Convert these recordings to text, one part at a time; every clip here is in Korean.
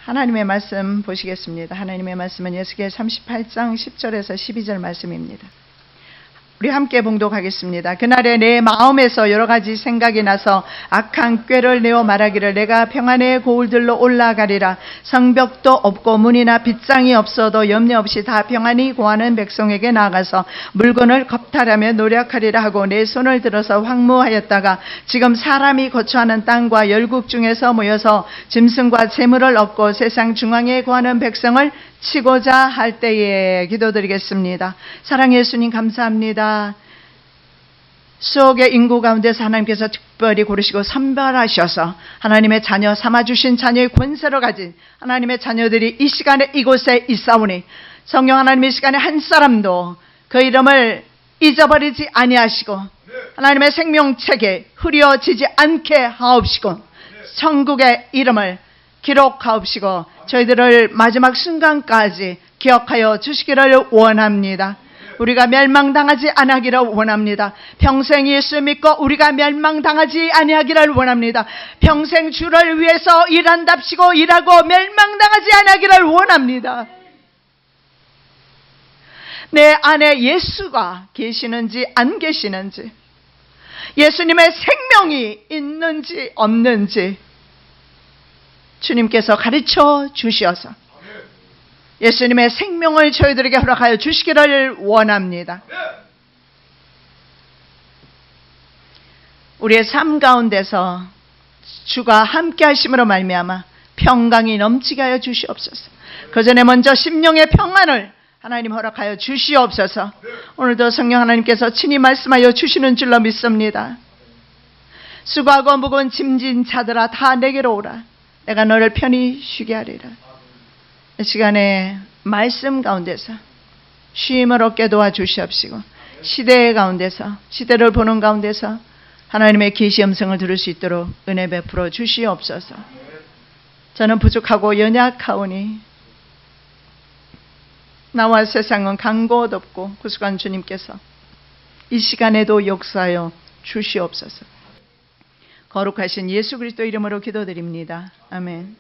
하나님의 말씀 보시겠습니다. 하나님의 말씀은 에스겔 38장 10절에서 12절 말씀입니다. 우리 함께 봉독하겠습니다. 그날에 내 마음에서 여러 가지 생각이 나서 악한 꾀를 내어 말하기를 내가 평안의 고울들로 올라가리라. 성벽도 없고 문이나 빗장이 없어도 염려 없이 다 평안히 고하는 백성에게 나아가서 물건을 겁탈하며 노력하리라 하고 내 손을 들어서 황무하였다가 지금 사람이 거처하는 땅과 열국 중에서 모여서 짐승과 재물을 얻고 세상 중앙에 거하는 백성을 치고자 할 때에 기도드리겠습니다. 사랑의 예수님 감사합니다. 수억의 인구 가운데서 하나님께서 특별히 고르시고 선별하셔서 하나님의 자녀 삼아주신 자녀의 권세로 가진 하나님의 자녀들이 이 시간에 이곳에 있사오니 성령 하나님의 시간에 한 사람도 그 이름을 잊어버리지 아니하시고 하나님의 생명책에 흐려지지 않게 하옵시고 천국의 이름을 기록하옵시고 저희들을 마지막 순간까지 기억하여 주시기를 원합니다. 우리가 멸망당하지 아니하기를 원합니다. 평생 예수 믿고 우리가 멸망당하지 아니하기를 원합니다. 평생 주를 위해서 일한답시고 일하고 멸망당하지 아니하기를 원합니다. 내 안에 예수가 계시는지 안 계시는지, 예수님의 생명이 있는지 없는지 주님께서 가르쳐 주셔서 예수님의 생명을 저희들에게 허락하여 주시기를 원합니다. 우리의 삶 가운데서 주가 함께 하심으로 말미암아 평강이 넘치게 하여 주시옵소서. 그 전에 먼저 심령의 평안을 하나님 허락하여 주시옵소서. 오늘도 성령 하나님께서 친히 말씀하여 주시는 줄로 믿습니다. 수고하고 무거운 짐진 자들아 다 내게로 오라. 내가 너를 편히 쉬게 하리라. 이 시간에 말씀 가운데서 쉼을 얻게 도와주시옵시고 시대 가운데서 시대를 보는 가운데서 하나님의 계시 음성을 들을 수 있도록 은혜 베풀어 주시옵소서. 저는 부족하고 연약하오니 나와 세상은 강고 덥고 구수한 주님께서 이 시간에도 역사하여 주시옵소서. 거룩하신 예수 그리스도 이름으로 기도드립니다. 아멘.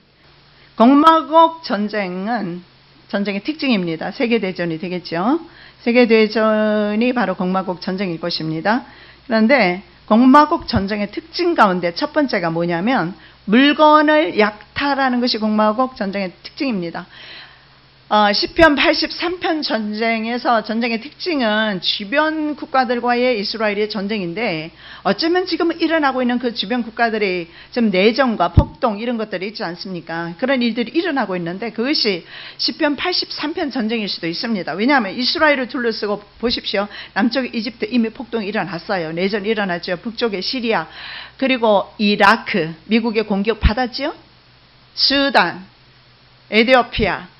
공마곡 전쟁은 전쟁의 특징입니다. 세계대전이 되겠죠. 세계대전이 바로 공마곡 전쟁일 것입니다. 그런데 공마곡 전쟁의 특징 가운데 첫 번째가 뭐냐면 물건을 약탈하는 것이 공마곡 전쟁의 특징입니다. 시편 83편 전쟁에서 전쟁의 특징은 주변 국가들과의 이스라엘의 전쟁인데 어쩌면 지금 일어나고 있는 그 주변 국가들이 좀 내전과 폭동 이런 것들이 있지 않습니까? 그런 일들이 일어나고 있는데 그것이 시편 83편 전쟁일 수도 있습니다. 왜냐하면 이스라엘을 둘러쓰고 보십시오. 남쪽 이집트 이미 폭동이 일어났어요. 내전이 일어났죠. 북쪽의 시리아 그리고 이라크 미국의 공격 받았죠. 수단, 에티오피아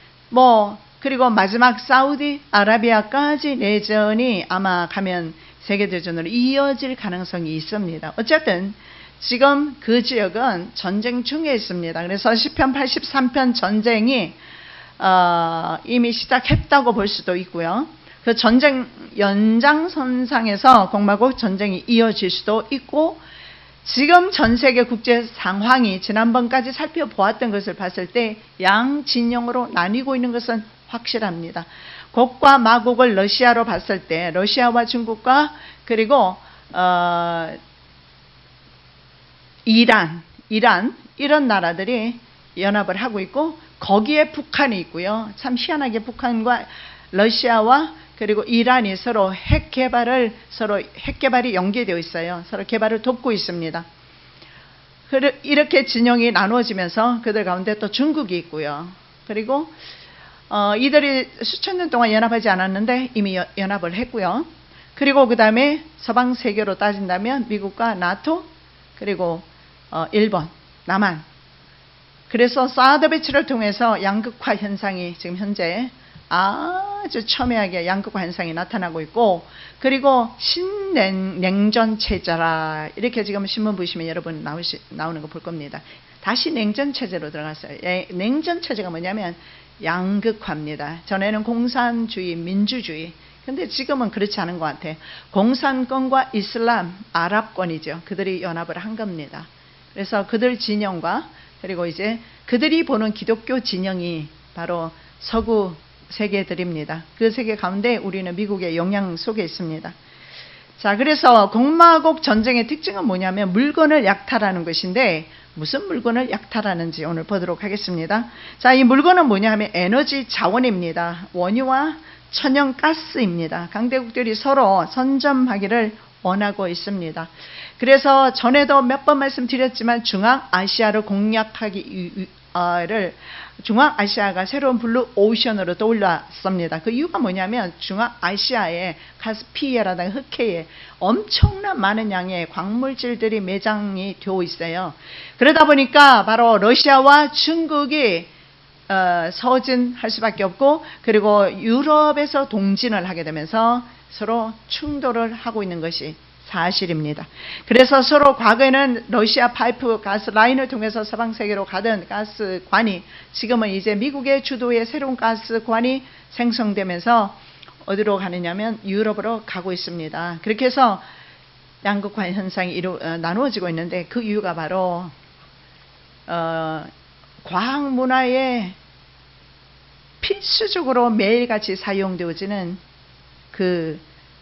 그리고 마지막 사우디 아라비아까지 내전이 아마 가면 세계대전으로 이어질 가능성이 있습니다. 어쨌든 지금 그 지역은 전쟁 중에 있습니다. 그래서 시편 83편 전쟁이 이미 시작했다고 볼 수도 있고요. 그 전쟁 연장선상에서 공마곡 전쟁이 이어질 수도 있고 지금 전 세계 국제 상황이 지난번까지 살펴보았던 것을 봤을 때 양 진영으로 나뉘고 있는 것은 확실합니다. 곡과 마곡을 러시아로 봤을 때 러시아와 중국과 그리고 이란 이런 나라들이 연합을 하고 있고 거기에 북한이 있고요. 참 희한하게 북한과 러시아와 그리고 이란이 서로 핵 개발이 연계되어 있어요. 서로 개발을 돕고 있습니다. 이렇게 진영이 나누어지면서 그들 가운데 또 중국이 있고요. 그리고 이들이 수천 년 동안 연합하지 않았는데 이미 연합을 했고요. 그리고 그 다음에 서방 세계로 따진다면 미국과 나토 그리고 일본, 남한. 그래서 사드 배치를 통해서 양극화 현상이 지금 현재 아주 첨예하게 양극화 현상이 나타나고 있고 그리고 신냉전 체제라 이렇게 지금 신문 보시면 여러분 나오는 거 볼 겁니다. 다시 냉전 체제로 들어갔어요. 냉전 체제가 뭐냐면 양극화입니다. 전에는 공산주의, 민주주의. 근데 지금은 그렇지 않은 것 같아요. 공산권과 이슬람, 아랍권이죠. 그들이 연합을 한 겁니다. 그래서 그들 진영과 그리고 이제 그들이 보는 기독교 진영이 바로 서구 세계들입니다. 그 세계 가운데 우리는 미국의 영향 속에 있습니다. 자, 그래서 공마곡 전쟁의 특징은 뭐냐면 물건을 약탈하는 것인데 무슨 물건을 약탈하는지 오늘 보도록 하겠습니다. 자, 이 물건은 뭐냐 하면 에너지 자원입니다. 원유와 천연가스입니다. 강대국들이 서로 선점하기를 원하고 있습니다. 그래서 전에도 몇 번 말씀드렸지만 중앙아시아를 공략하기를 중앙아시아가 새로운 블루 오션으로 떠올랐습니다. 그 이유가 뭐냐면 중앙아시아에 카스피해라든가 흑해에 엄청난 많은 양의 광물질들이 매장이 되어 있어요. 그러다 보니까 바로 러시아와 중국이 서진할 수밖에 없고, 그리고 유럽에서 동진을 하게 되면서 서로 충돌을 하고 있는 것이 사실입니다. 그래서 서로 과거에는 러시아 파이프 가스 라인을 통해서 서방 세계로 가던 가스관이 지금은 이제 미국의 주도의 새로운 가스관이 생성되면서 어디로 가느냐면 유럽으로 가고 있습니다. 그렇게 해서 양극화 현상이 나누어지고 있는데 그 이유가 바로 과학 문화에 필수적으로 매일같이 사용되어지는 그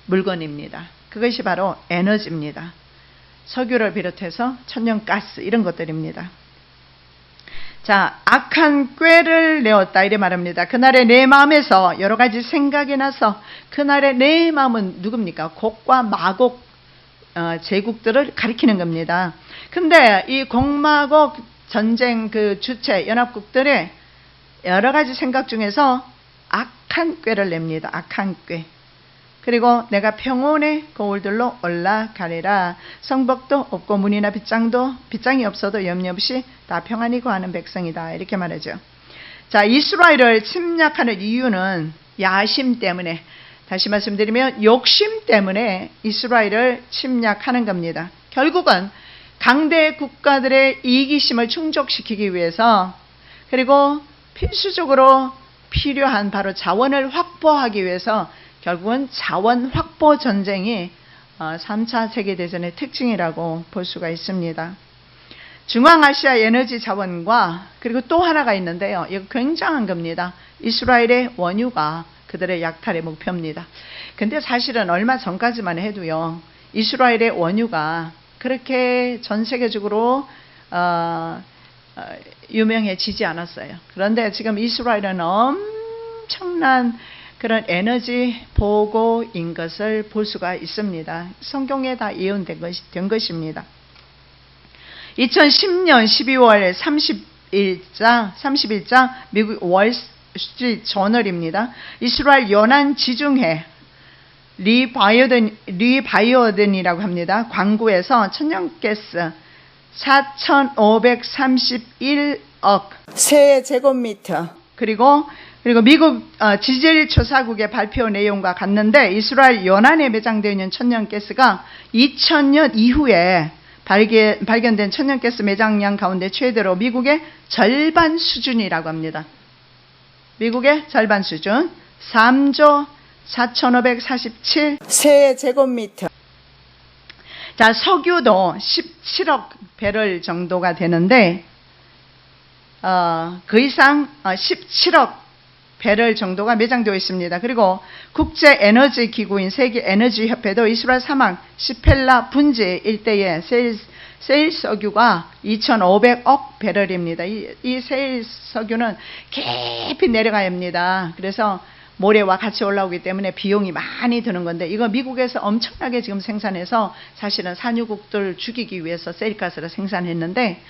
물건입니다. 그것이 바로 에너지입니다. 석유를 비롯해서 천연가스 이런 것들입니다. 자, 악한 꾀를 내었다 이래 말합니다. 그날의 내 마음에서 여러 가지 생각이 나서, 그날의 내 마음은 누굽니까? 곡과 마곡 제국들을 가리키는 겁니다. 근데 이 공마곡 전쟁 그 주체 연합국들의 여러 가지 생각 중에서 악한 꾀를 냅니다. 악한 꾀. 그리고 내가 평온의 거울들로 올라가리라. 성벽도 없고 문이나 빗장이 없어도 염려 없이 다 평안히 거하는 백성이다. 이렇게 말하죠. 자, 이스라엘을 침략하는 이유는 야심 때문에, 다시 말씀드리면 욕심 때문에 이스라엘을 침략하는 겁니다. 결국은 강대 국가들의 이기심을 충족시키기 위해서, 그리고 필수적으로 필요한 바로 자원을 확보하기 위해서 결국은 자원 확보 전쟁이 3차 세계대전의 특징이라고 볼 수가 있습니다. 중앙아시아 에너지 자원과 그리고 또 하나가 있는데요. 이거 굉장한 겁니다. 이스라엘의 원유가 그들의 약탈의 목표입니다. 근데 사실은 얼마 전까지만 해도요, 이스라엘의 원유가 그렇게 전 세계적으로 유명해지지 않았어요. 그런데 지금 이스라엘은 엄청난 그런 에너지 보고인 것을 볼 수가 있습니다. 성경에 다 예언된 것입니다. 2010년 12월 30일자 미국 월스트리트 저널입니다. 이스라엘 연안 지중해 리 바이오든이라고 합니다. 광구에서 천연가스 4,531억 세제곱미터, 그리고 미국 지질 조사국의 발표 내용과 같는데, 이스라엘 연안에 매장되어 있는 천연가스가 2000년 이후에 발견된 천연가스 매장량 가운데 최대로 미국의 절반 수준이라고 합니다. 미국의 절반 수준 3조 4,547 세제곱미터. 자, 석유도 17억 배럴 정도가 되는데 그 이상 17억 배럴 정도가 매장되어 있습니다. 그리고 국제 에너지 기구인 세계 에너지 협회도 이스라엘 사막 시펠라 분지 일대의 세일 석유가 2,500억 배럴입니다. 이 세일 석유는 깊이 내려가야 합니다. 그래서 모래와 같이 올라오기 때문에 비용이 많이 드는 건데, 이거 미국에서 엄청나게 지금 생산해서 사실은 산유국들 죽이기 위해서 세일가스를 생산했는데,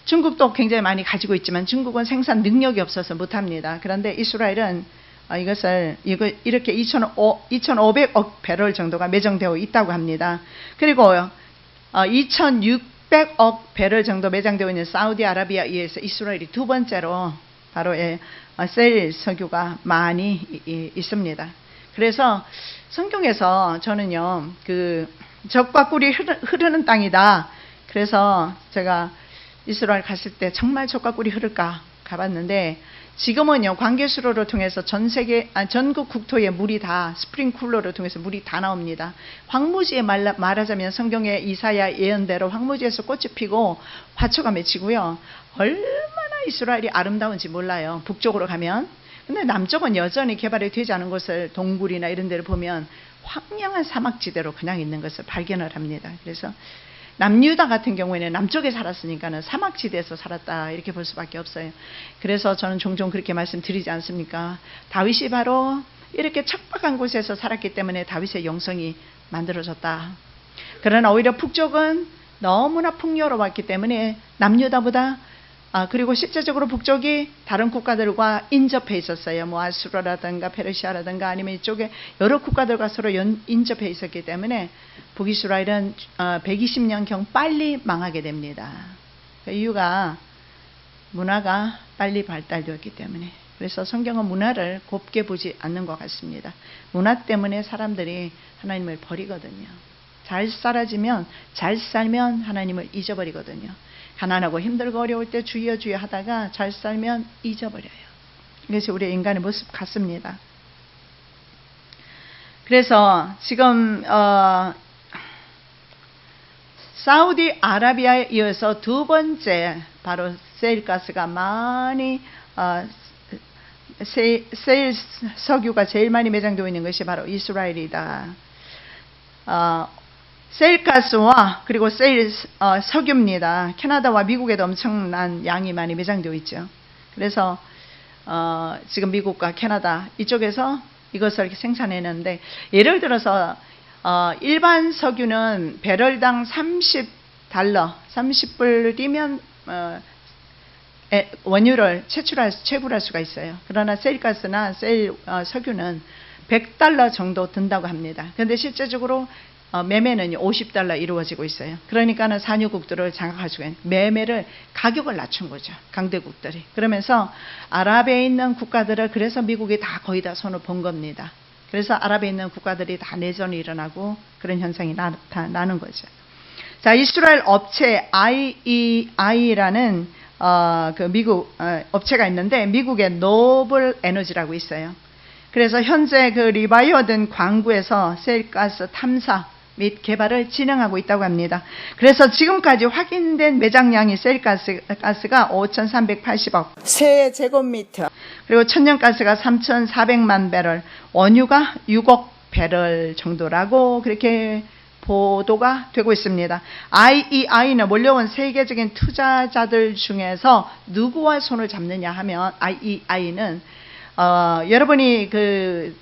중국도 굉장히 많이 가지고 있지만 중국은 생산 능력이 없어서 못합니다. 그런데 이스라엘은 이렇게 2,500억 배럴 정도가 매장되어 있다고 합니다. 그리고 2,600억 배럴 정도 매장되어 있는 사우디아라비아에 의해서 이스라엘이 두 번째로 바로 세일 석유가 많이 있습니다. 그래서 성경에서 저는요, 그 적과 꿀이 흐르는 땅이다. 그래서 제가 이스라엘 갔을 때 정말 적과 꿀이 흐를까 가봤는데, 지금은요, 관계수로를 통해서 전국 국토에 물이 다, 스프링쿨러를 통해서 물이 다 나옵니다. 황무지에 말하자면 성경의 이사야 예언대로 황무지에서 꽃이 피고 화초가 맺히고요. 얼마나 이스라엘이 아름다운지 몰라요. 북쪽으로 가면. 근데 남쪽은 여전히 개발이 되지 않은 곳을 동굴이나 이런 데를 보면 황량한 사막지대로 그냥 있는 것을 발견을 합니다. 그래서 남유다 같은 경우에는 남쪽에 살았으니까는 사막지대에서 살았다 이렇게 볼 수밖에 없어요. 그래서 저는 종종 그렇게 말씀드리지 않습니까? 다윗이 바로 이렇게 척박한 곳에서 살았기 때문에 다윗의 영성이 만들어졌다. 그러나 오히려 북쪽은 너무나 풍요로웠기 때문에 남유다보다 그리고 실제적으로 북쪽이 다른 국가들과 인접해 있었어요. 뭐 아수르라든가 페르시아라든가 아니면 이쪽에 여러 국가들과 서로 인접해 있었기 때문에 북이스라엘은 120년경 빨리 망하게 됩니다. 그 이유가 문화가 빨리 발달되었기 때문에. 그래서 성경은 문화를 곱게 보지 않는 것 같습니다. 문화 때문에 사람들이 하나님을 버리거든요. 잘 살면 하나님을 잊어버리거든요. 가난하고 힘들고 어려울 때 주여 주여 하다가 잘 살면 잊어버려요. 이것이 우리의 인간의 모습 같습니다. 그래서 지금 사우디아라비아에 이어서 두 번째 바로 세일가스가 많이 세일 석유가 제일 많이 매장되어 있는 것이 바로 이스라엘이다. 세일가스와 그리고 세일 석유입니다. 캐나다와 미국에도 엄청난 양이 많이 매장되어 있죠. 그래서 지금 미국과 캐나다 이쪽에서 이것을 이렇게 생산해내는데, 예를 들어서 일반 석유는 배럴당 $30, 30불이면 원유를 채굴할 수가 있어요. 그러나 세일가스나 세일 석유는 $100 정도 든다고 합니다. 그런데 실제적으로 매매는 $50 이루어지고 있어요. 그러니까는 산유국들을 장악할 수가 있는, 매매를 가격을 낮춘 거죠. 강대국들이. 그러면서 아랍에 있는 국가들을, 그래서 미국이 다 거의 다 손을 본 겁니다. 그래서 아랍에 있는 국가들이 다 내전이 일어나고 그런 현상이 나타나는 거죠. 자, 이스라엘 업체 IEI라는 그 미국 업체가 있는데, 미국의 노블 에너지라고 있어요. 그래서 현재 그 리바이어든 광구에서 세일가스 탐사 및 개발을 진행하고 있다고 합니다. 그래서 지금까지 확인된 매장량이 세일가스가 5,380억 세제곱미터, 그리고 천연가스가 3,400만 배럴, 원유가 6억 배럴 정도라고 그렇게 보도가 되고 있습니다. IEI는 몰려온 세계적인 투자자들 중에서 누구와 손을 잡느냐 하면, IEI는 여러분이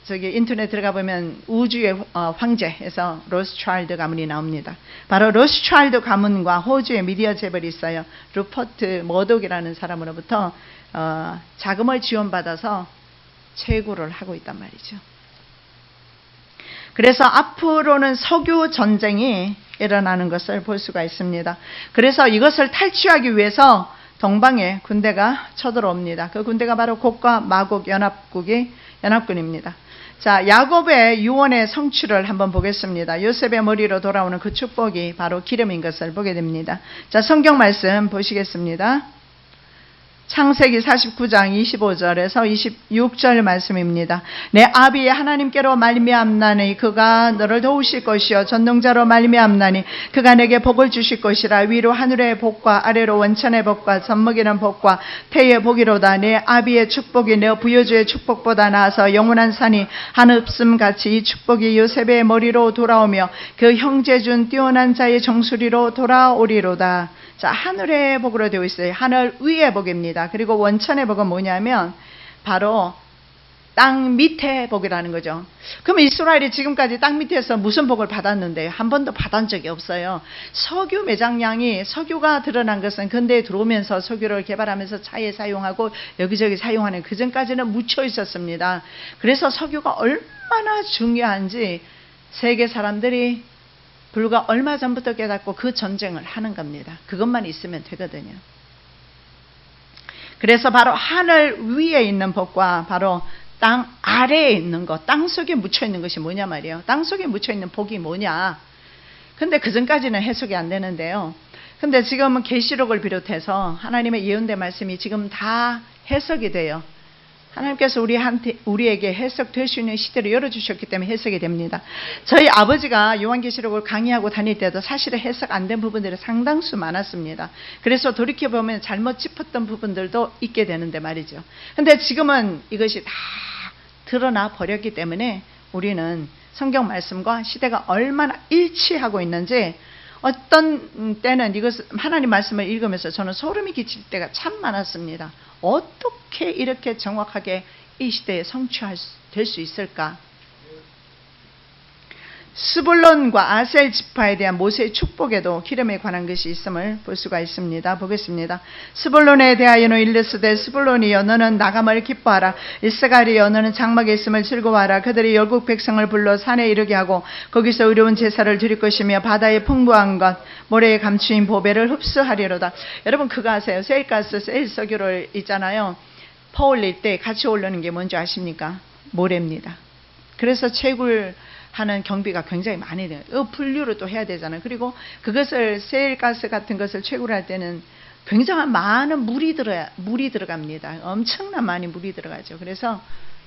인터넷 들어가 보면 우주의 황제에서 로스차일드 가문이 나옵니다. 바로 로스차일드 가문과 호주의 미디어 재벌이 있어요. 루퍼트 머독이라는 사람으로부터 자금을 지원받아서 채굴을 하고 있단 말이죠. 그래서 앞으로는 석유 전쟁이 일어나는 것을 볼 수가 있습니다. 그래서 이것을 탈취하기 위해서 동방에 군대가 쳐들어옵니다. 그 군대가 바로 곡과 마곡 연합군입니다. 자, 야곱의 유언의 성취를 한번 보겠습니다. 요셉의 머리로 돌아오는 그 축복이 바로 기름인 것을 보게 됩니다. 자, 성경 말씀 보시겠습니다. 창세기 49장 25절에서 26절 말씀입니다. 내 아비의 하나님께로 말미암나니 그가 너를 도우실 것이요 전능자로 말미암나니 그가 내게 복을 주실 것이라. 위로 하늘의 복과 아래로 원천의 복과 젖먹이는 복과 태의 복이로다. 내 아비의 축복이 내 부여주의 축복보다 나아서 영원한 산이 한없음같이 이 축복이 요셉의 머리로 돌아오며 그 형제 중 뛰어난 자의 정수리로 돌아오리로다. 자, 하늘의 복으로 되어 있어요. 하늘 위의 복입니다. 그리고 원천의 복은 뭐냐면 바로 땅 밑의 복이라는 거죠. 그럼 이스라엘이 지금까지 땅 밑에서 무슨 복을 받았는데 한 번도 받은 적이 없어요. 석유 매장량이, 석유가 드러난 것은 근대에 들어오면서 석유를 개발하면서 차에 사용하고 여기저기 사용하는, 그전까지는 묻혀 있었습니다. 그래서 석유가 얼마나 중요한지 세계 사람들이 불과 얼마 전부터 깨닫고 그 전쟁을 하는 겁니다. 그것만 있으면 되거든요. 그래서 바로 하늘 위에 있는 복과 바로 땅 아래에 있는 것, 땅 속에 묻혀 있는 것이 뭐냐 말이에요. 땅 속에 묻혀 있는 복이 뭐냐. 근데 그전까지는 해석이 안 되는데요. 근데 지금은 계시록을 비롯해서 하나님의 예언된 말씀이 지금 다 해석이 돼요. 하나님께서 우리에게 해석될 수 있는 시대를 열어주셨기 때문에 해석이 됩니다. 저희 아버지가 요한계시록을 강의하고 다닐 때도 사실은 해석 안 된 부분들이 상당수 많았습니다. 그래서 돌이켜보면 잘못 짚었던 부분들도 있게 되는데 말이죠. 근데 지금은 이것이 다 드러나 버렸기 때문에 우리는 성경 말씀과 시대가 얼마나 일치하고 있는지, 어떤 때는 이것 하나님 말씀을 읽으면서 저는 소름이 끼칠 때가 참 많았습니다. 어떻게 이렇게 정확하게 이 시대에 성취될 수 있을까? 스불론과 아셀 지파에 대한 모세의 축복에도 기름에 관한 것이 있음을 볼 수가 있습니다. 보겠습니다. 스불론에 대하여는 일렀으되 스불론이여 너는 나감을 기뻐하라. 이스가리여 너는 장막에 있음을 즐거워하라. 그들이 열국 백성을 불러 산에 이르게 하고 거기서 의로운 제사를 드릴 것이며 바다의 풍부한 것 모래에 감추인 보배를 흡수하리로다. 여러분 그거 아세요? 세일가스 세일석유를 있잖아요. 퍼올릴 때 같이 오르는 게 뭔지 아십니까? 모래입니다. 그래서 채굴 하는 경비가 굉장히 많이 돼요. 분류를 또 해야 되잖아요. 그리고 그것을 세일가스 같은 것을 채굴할 때는 굉장한 많은 물이 들어갑니다. 엄청난 많이 물이 들어가죠. 그래서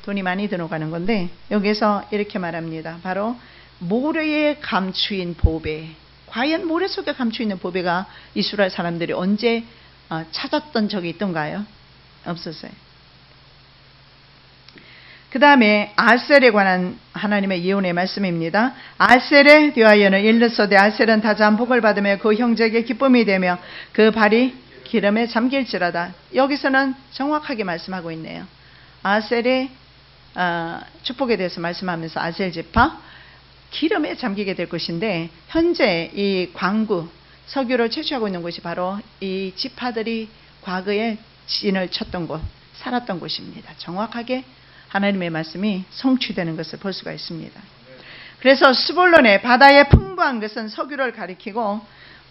돈이 많이 들어가는 건데 여기서 이렇게 말합니다. 바로 모래에 감추인 보배. 과연 모래 속에 감추어 있는 보배가 이스라엘 사람들이 언제 찾았던 적이 있던가요? 없었어요. 그 다음에 아셀에 관한 하나님의 예언의 말씀입니다. 아셀에 대하여는 일렀으되 아셀은 다자한 복을 받으며 그 형제에게 기쁨이 되며 그 발이 기름에 잠길지라다. 여기서는 정확하게 말씀하고 있네요. 아셀의 축복에 대해서 말씀하면서 아셀 지파 기름에 잠기게 될 것인데, 현재 이 광구 석유를 채취하고 있는 곳이 바로 이 지파들이 과거에 진을 쳤던 곳, 살았던 곳입니다. 정확하게 하나님의 말씀이 성취되는 것을 볼 수가 있습니다. 그래서 스불론의 바다에 풍부한 것은 석유를 가리키고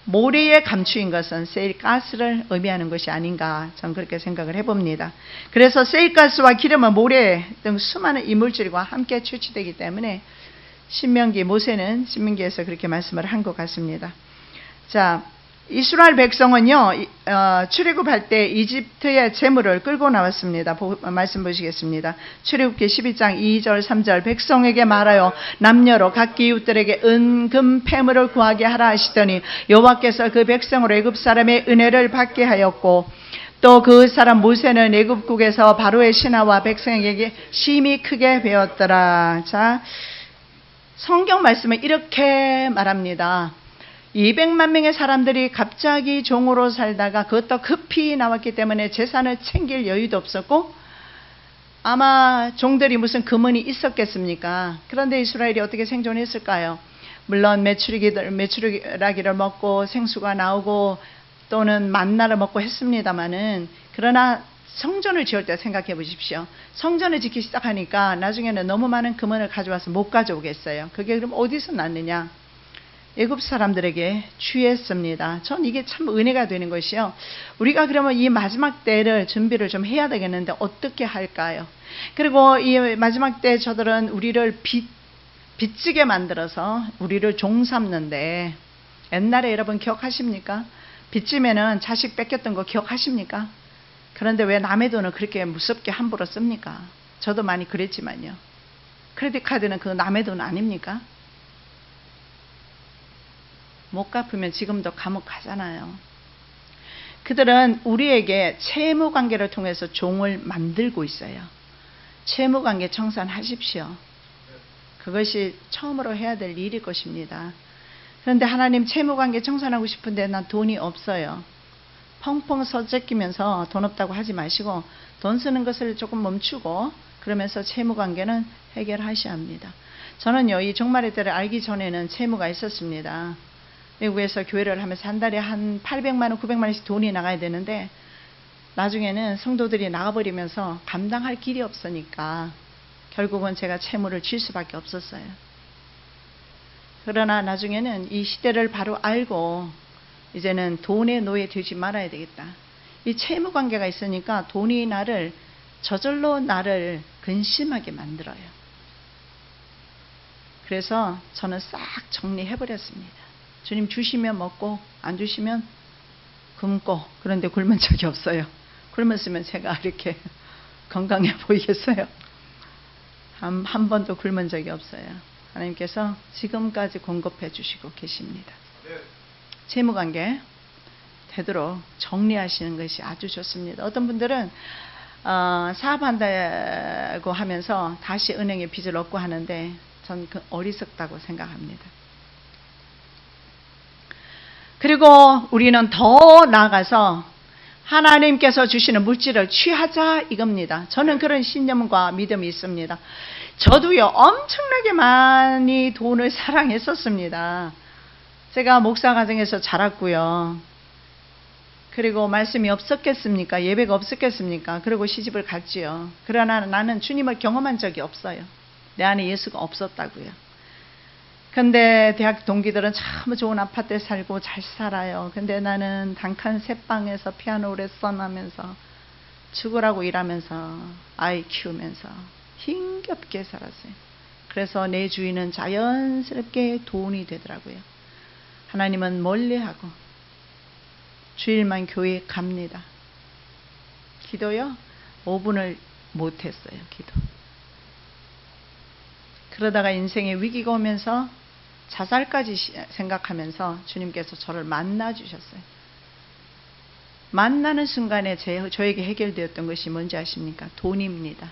모래에 감추인 것은 세일가스를 의미하는 것이 아닌가, 저는 그렇게 생각을 해봅니다. 그래서 세일가스와 기름은 모래 등 수많은 이물질과 함께 채취되기 때문에 모세는 신명기에서 그렇게 말씀을 한 것 같습니다. 자, 이스라엘 백성은요, 출애굽할 때 이집트의 재물을 끌고 나왔습니다. 말씀 보시겠습니다. 출애굽기 12장 2절 3절 백성에게 말하여 남녀로 각기 이웃들에게 은금 폐물을 구하게 하라 하시더니 여호와께서 그 백성으로 애굽 사람의 은혜를 받게 하였고 또 그 사람 모세는 애굽국에서 바로의 신하와 백성에게 심히 크게 배웠더라. 자, 성경 말씀은 이렇게 말합니다. 200만 명의 사람들이 갑자기 종으로 살다가 그것도 급히 나왔기 때문에 재산을 챙길 여유도 없었고 아마 종들이 무슨 금은이 있었겠습니까? 그런데 이스라엘이 어떻게 생존했을까요? 물론 메추라기를 먹고 생수가 나오고 또는 만나를 먹고 했습니다마는, 그러나 성전을 지을 때 생각해 보십시오. 성전을 짓기 시작하니까 나중에는 너무 많은 금은을 가져와서 못 가져오겠어요. 그게 그럼 어디서 났느냐? 애굽 사람들에게 취했습니다. 전 이게 참 은혜가 되는 것이요. 우리가 그러면 이 마지막 때를 준비를 좀 해야 되겠는데 어떻게 할까요? 그리고 이 마지막 때 저들은 우리를 빚지게 만들어서 우리를 종 삼는데, 옛날에 여러분 기억하십니까? 빚지면은 자식 뺏겼던 거 기억하십니까? 그런데 왜 남의 돈을 그렇게 무섭게 함부로 씁니까? 저도 많이 그랬지만요. 크레딧 카드는 그 남의 돈 아닙니까? 못 갚으면 지금도 감옥 가잖아요. 그들은 우리에게 채무관계를 통해서 종을 만들고 있어요. 채무관계 청산하십시오. 그것이 처음으로 해야 될 일일 것입니다. 그런데 하나님 채무관계 청산하고 싶은데 난 돈이 없어요. 펑펑 서재끼면서 돈 없다고 하지 마시고 돈 쓰는 것을 조금 멈추고 그러면서 채무관계는 해결하셔야 합니다. 저는요, 이 종말의 때를 알기 전에는 채무가 있었습니다. 미국에서 교회를 하면서 한 달에 한 800만 원, 900만 원씩 돈이 나가야 되는데 나중에는 성도들이 나가버리면서 감당할 길이 없으니까 결국은 제가 채무를 질 수밖에 없었어요. 그러나 나중에는 이 시대를 바로 알고 이제는 돈의 노예 되지 말아야 되겠다. 이 채무 관계가 있으니까 돈이 저절로 나를 근심하게 만들어요. 그래서 저는 싹 정리해버렸습니다. 주님 주시면 먹고 안 주시면 굶고, 그런데 굶은 적이 없어요. 굶었으면 제가 이렇게 건강해 보이겠어요? 한 번도 굶은 적이 없어요. 하나님께서 지금까지 공급해 주시고 계십니다. 채무관계 되도록 정리하시는 것이 아주 좋습니다. 어떤 분들은 사업한다고 하면서 다시 은행에 빚을 얻고 하는데 전 그 어리석다고 생각합니다. 그리고 우리는 더 나아가서 하나님께서 주시는 물질을 취하자 이겁니다. 저는 그런 신념과 믿음이 있습니다. 저도요 엄청나게 많이 돈을 사랑했었습니다. 제가 목사 가정에서 자랐고요. 그리고 말씀이 없었겠습니까? 예배가 없었겠습니까? 그리고 시집을 갔지요. 그러나 나는 주님을 경험한 적이 없어요. 내 안에 예수가 없었다고요. 근데 대학 동기들은 참 좋은 아파트에 살고 잘 살아요. 근데 나는 단칸 새방에서 피아노 레슨 하면서 죽으라고 일하면서 아이 키우면서 힘겹게 살았어요. 그래서 내 주인은 자연스럽게 돈이 되더라고요. 하나님은 멀리하고 주일만 교회 갑니다. 기도요? 5분을 못했어요. 기도. 그러다가 인생에 위기가 오면서 자살까지 생각하면서 주님께서 저를 만나 주셨어요. 만나는 순간에 저에게 해결되었던 것이 뭔지 아십니까? 돈입니다.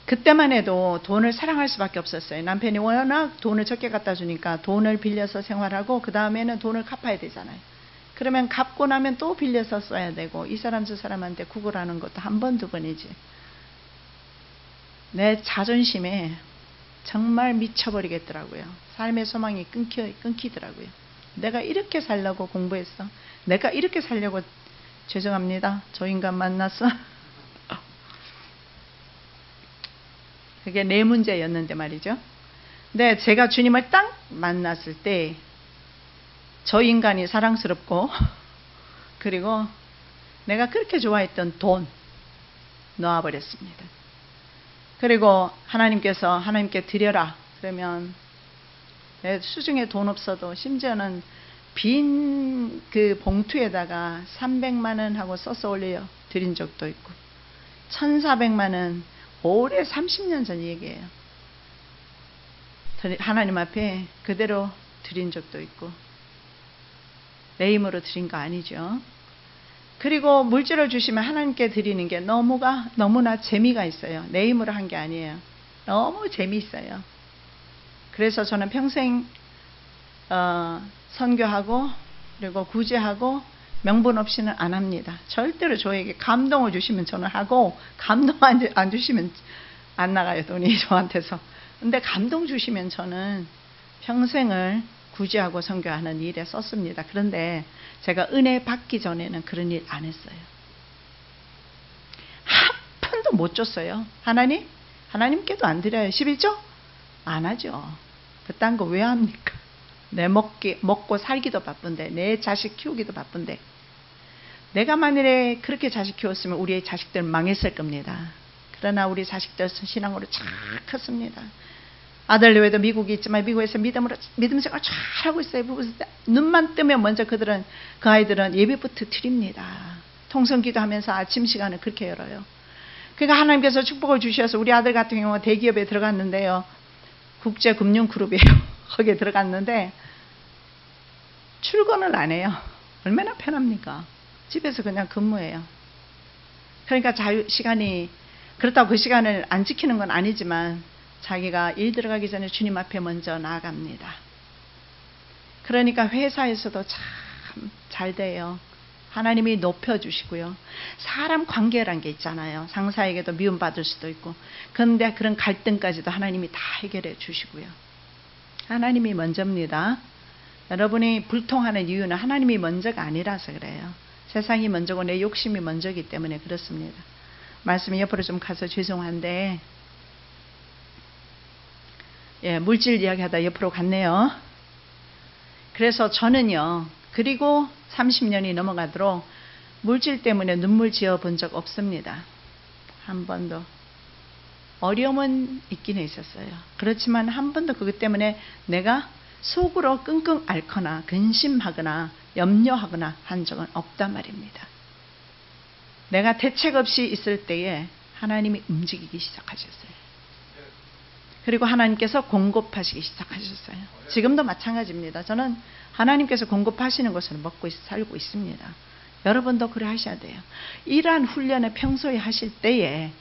그때만 해도 돈을 사랑할 수밖에 없었어요. 남편이 워낙 돈을 적게 갖다 주니까 돈을 빌려서 생활하고 그 다음에는 돈을 갚아야 되잖아요. 그러면 갚고 나면 또 빌려서 써야 되고 이 사람 저 사람한테 구걸하는 것도 한 번 두 번이지. 내 자존심에 정말 미쳐버리겠더라고요. 삶의 소망이 끊기더라고요. 내가 이렇게 살려고 공부했어. 내가 이렇게 살려고 죄송합니다. 저 인간 만났어. 그게 내 문제였는데 말이죠. 근데 제가 주님을 딱 만났을 때 저 인간이 사랑스럽고 그리고 내가 그렇게 좋아했던 돈 놓아버렸습니다. 그리고 하나님께서 하나님께 드려라. 그러면 내 수중에 돈 없어도 심지어는 빈 그 봉투에다가 300만 원 하고 써서 올려 드린 적도 있고 1,400만 원 올해 30년 전 얘기예요. 하나님 앞에 그대로 드린 적도 있고 내 힘으로 드린 거 아니죠. 그리고 물질을 주시면 하나님께 드리는 게 너무나 재미가 있어요. 내 힘으로 한 게 아니에요. 너무 재미있어요. 그래서 저는 평생 선교하고 그리고 구제하고 명분 없이는 안 합니다. 절대로 저에게 감동을 주시면 저는 하고 감동 안 주시면 안 나가요. 돈이 저한테서. 근데 감동 주시면 저는 평생을 구제하고 선교하는 일에 썼습니다. 그런데 제가 은혜 받기 전에는 그런 일 안 했어요. 한 푼도 못 줬어요. 하나님께도 안 드려요. 11조? 안 하죠. 그딴 거 왜 합니까? 내 먹고 살기도 바쁜데 내 자식 키우기도 바쁜데 내가 만일에 그렇게 자식 키웠으면 우리의 자식들 망했을 겁니다. 그러나 우리 자식들 신앙으로 잘 컸습니다. 아들 외에도 미국에 있지만 미국에서 믿음 생활 잘 하고 있어요. 눈만 뜨면 먼저 그 아이들은 예배부터 드립니다. 통성기도 하면서 아침 시간을 그렇게 열어요. 그러니까 하나님께서 축복을 주셔서 우리 아들 같은 경우는 대기업에 들어갔는데요. 국제금융그룹이에요. 거기에 들어갔는데 출근을 안 해요. 얼마나 편합니까? 집에서 그냥 근무해요. 그러니까 시간이 그렇다고 그 시간을 안 지키는 건 아니지만 자기가 일 들어가기 전에 주님 앞에 먼저 나아갑니다. 그러니까 회사에서도 참 잘 돼요. 하나님이 높여주시고요. 사람 관계란 게 있잖아요. 상사에게도 미움받을 수도 있고. 그런데 그런 갈등까지도 하나님이 다 해결해 주시고요. 하나님이 먼저입니다. 여러분이 불통하는 이유는 하나님이 먼저가 아니라서 그래요. 세상이 먼저고 내 욕심이 먼저이기 때문에 그렇습니다. 말씀이 옆으로 좀 가서 죄송한데 물질 이야기하다 옆으로 갔네요. 그래서 저는요. 그리고 30년이 넘어가도록 물질 때문에 눈물 지어 본 적 없습니다. 한 번도. 어려움은 있긴 있었어요. 그렇지만 한 번도 그것 때문에 내가 속으로 끙끙 앓거나 근심하거나 염려하거나 한 적은 없단 말입니다. 내가 대책 없이 있을 때에 하나님이 움직이기 시작하셨어요. 그리고 하나님께서 공급하시기 시작하셨어요. 지금도 마찬가지입니다. 저는 하나님께서 공급하시는 것을 먹고 살고 있습니다. 여러분도 그래 하셔야 돼요. 이러한 훈련을 평소에 하실 때에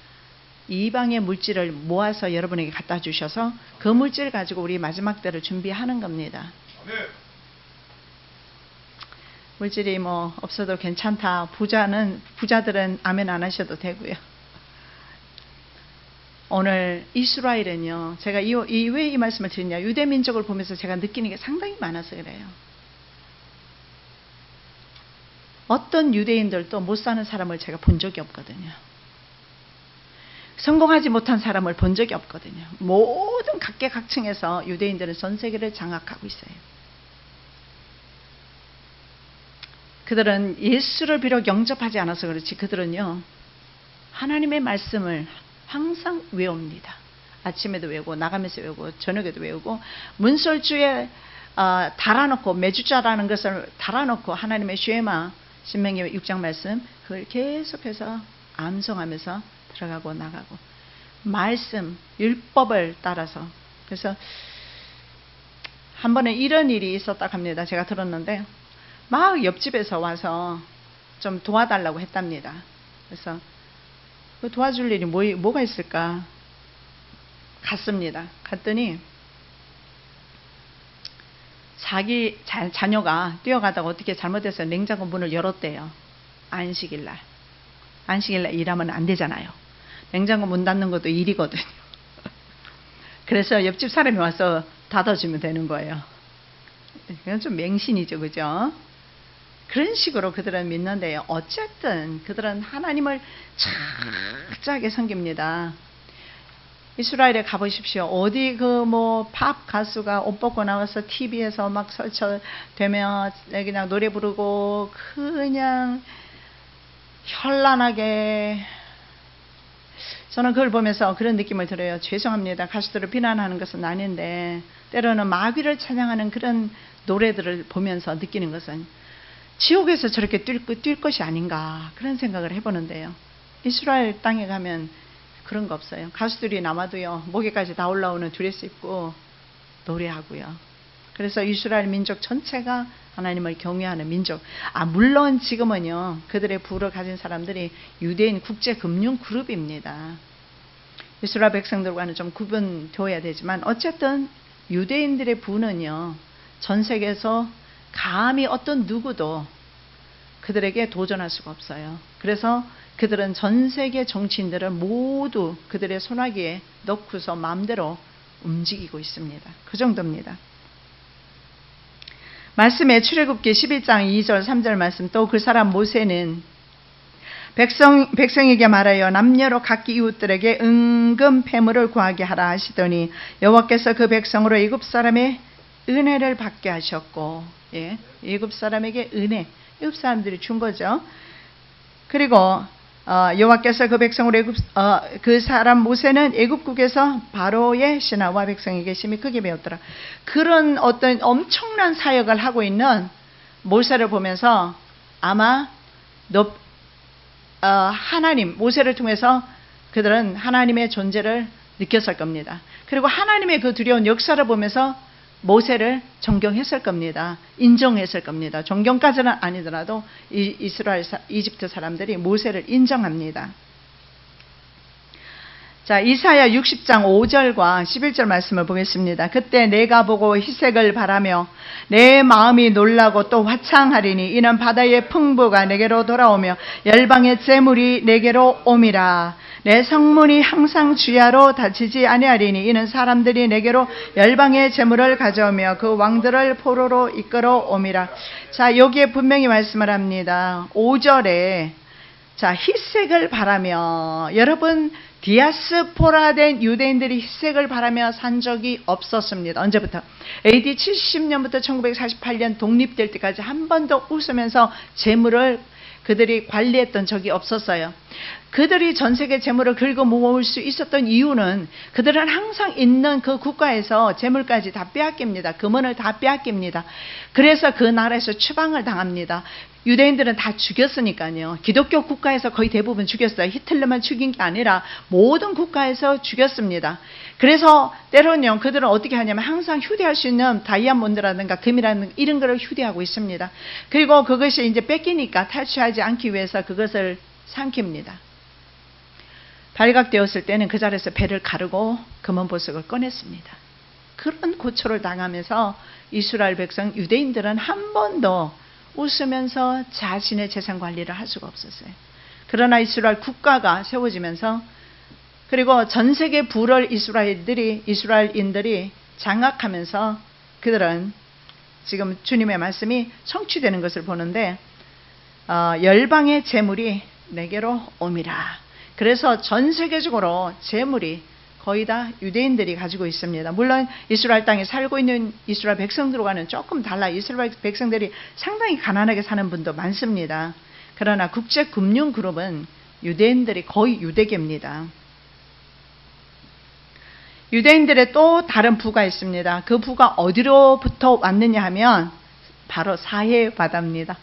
이방의 물질을 모아서 여러분에게 갖다 주셔서 그 물질 가지고 우리 마지막 때를 준비하는 겁니다. 물질이 뭐 없어도 괜찮다. 부자들은 아멘 안 하셔도 되고요. 오늘 이스라엘은요, 제가 왜 이 말씀을 드리냐, 유대 민족을 보면서 제가 느끼는 게 상당히 많아서 그래요. 어떤 유대인들도 못 사는 사람을 제가 본 적이 없거든요. 성공하지 못한 사람을 본 적이 없거든요. 모든 각계각층에서 유대인들은 전 세계를 장악하고 있어요. 그들은 예수를 비록 영접하지 않아서 그렇지, 그들은요 하나님의 말씀을 항상 외웁니다. 아침에도 외우고 나가면서 외우고 저녁에도 외우고 문설주에 달아놓고 메주자라는 것을 달아놓고 하나님의 쉐마 신명기 6장 말씀 그걸 계속해서 암송하면서 들어가고 나가고 말씀 율법을 따라서. 그래서 한 번에 이런 일이 있었다 합니다. 제가 들었는데 막 옆집에서 와서 좀 도와달라고 했답니다. 그래서 그 도와줄 일이 뭐가 있을까 갔습니다. 갔더니 자기 자녀가 뛰어가다가 어떻게 잘못해서 냉장고 문을 열었대요. 안식일날 일하면 안 되잖아요. 냉장고 문 닫는 것도 일이거든요. 그래서 옆집 사람이 와서 닫아주면 되는 거예요. 그건 좀 맹신이죠, 그죠? 그런 식으로 그들은 믿는데요. 어쨌든 그들은 하나님을 철저하게 섬깁니다. 이스라엘에 가보십시오. 어디 팝 가수가 옷 벗고 나와서 TV에서 막 설쳐되면 그냥 노래 부르고 그냥 현란하게. 저는 그걸 보면서 그런 느낌을 들어요. 죄송합니다. 가수들을 비난하는 것은 아닌데 때로는 마귀를 찬양하는 그런 노래들을 보면서 느끼는 것은 지옥에서 저렇게 뛸 것이 아닌가 그런 생각을 해보는데요. 이스라엘 땅에 가면 그런 거 없어요. 가수들이 남아도요 목에까지 다 올라오는 드레스 입고 노래하고요. 그래서 이스라엘 민족 전체가 하나님을 경외하는 민족. 물론 지금은요 그들의 부를 가진 사람들이 유대인 국제금융 그룹입니다. 이스라엘 백성들과는 좀 구분되어야 되지만 어쨌든 유대인들의 부는요 전 세계에서 감히 어떤 누구도 그들에게 도전할 수가 없어요. 그래서 그들은 전 세계 정치인들을 모두 그들의 손아귀에 넣고서 마음대로 움직이고 있습니다. 그 정도입니다. 말씀에 출애굽기 11장 2절 3절 말씀 또 그 사람 모세는 백성에게 말하여 남녀로 각기 이웃들에게 은금 패물을 구하게 하라 하시더니 여호와께서 그 백성으로 애굽 사람의 은혜를 받게 하셨고, 애굽 사람에게 은혜, 애굽 사람들이 준 거죠. 그리고 여호와께서 그 백성으로 그 사람 모세는 애굽국에서 바로의 신하와 백성에게 심히 크게 배웠더라. 그런 어떤 엄청난 사역을 하고 있는 모세를 보면서 아마 하나님 모세를 통해서 그들은 하나님의 존재를 느꼈을 겁니다. 그리고 하나님의 그 두려운 역사를 보면서 모세를 존경했을 겁니다. 인정했을 겁니다. 존경까지는 아니더라도 이집트 사람들이 모세를 인정합니다. 자, 이사야 60장 5절과 11절 말씀을 보겠습니다. 그때 내가 보고 희색을 바라며 내 마음이 놀라고 또 화창하리니 이는 바다의 풍부가 내게로 돌아오며 열방의 재물이 내게로 옴이라. 내 성문이 항상 주야로 닫히지 아니하리니 이는 사람들이 내게로 열방의 재물을 가져오며 그 왕들을 포로로 이끌어 옴이라. 자, 여기에 분명히 말씀을 합니다. 5절에 자, 희색을 바라며, 여러분 디아스포라된 유대인들이 희색을 바라며 산 적이 없었습니다. 언제부터? AD 70년부터 1948년 독립될 때까지 한 번도 웃으면서 재물을 그들이 관리했던 적이 없었어요. 그들이 전 세계 재물을 긁어 모을 수 있었던 이유는 그들은 항상 있는 그 국가에서 재물까지 다 빼앗깁니다. 금원을 다 빼앗깁니다. 그래서 그 나라에서 추방을 당합니다. 유대인들은 다 죽였으니까요. 기독교 국가에서 거의 대부분 죽였어요. 히틀러만 죽인 게 아니라 모든 국가에서 죽였습니다. 그래서 때로는요, 그들은 어떻게 하냐면 항상 휴대할 수 있는 다이아몬드라든가 금이라든가 이런 거를 휴대하고 있습니다. 그리고 그것이 이제 뺏기니까 탈취하지 않기 위해서 그것을 삼킵니다. 발각되었을 때는 그 자리에서 배를 가르고 금은 보석을 꺼냈습니다. 그런 고초를 당하면서 이스라엘 백성 유대인들은 한 번도 웃으면서 자신의 재산 관리를 할 수가 없었어요. 그러나 이스라엘 국가가 세워지면서 그리고 전 세계 부를 이스라엘인들이 장악하면서 그들은 지금 주님의 말씀이 성취되는 것을 보는데 열방의 재물이 내게로 옴이라. 그래서 전 세계적으로 재물이 거의 다 유대인들이 가지고 있습니다. 물론 이스라엘 땅에 살고 있는 이스라엘 백성들과는 조금 달라. 이스라엘 백성들이 상당히 가난하게 사는 분도 많습니다. 그러나 국제금융그룹은 유대인들이 거의 유대계입니다. 유대인들의 또 다른 부가 있습니다. 그 부가 어디로부터 왔느냐 하면 바로 사해바다입니다.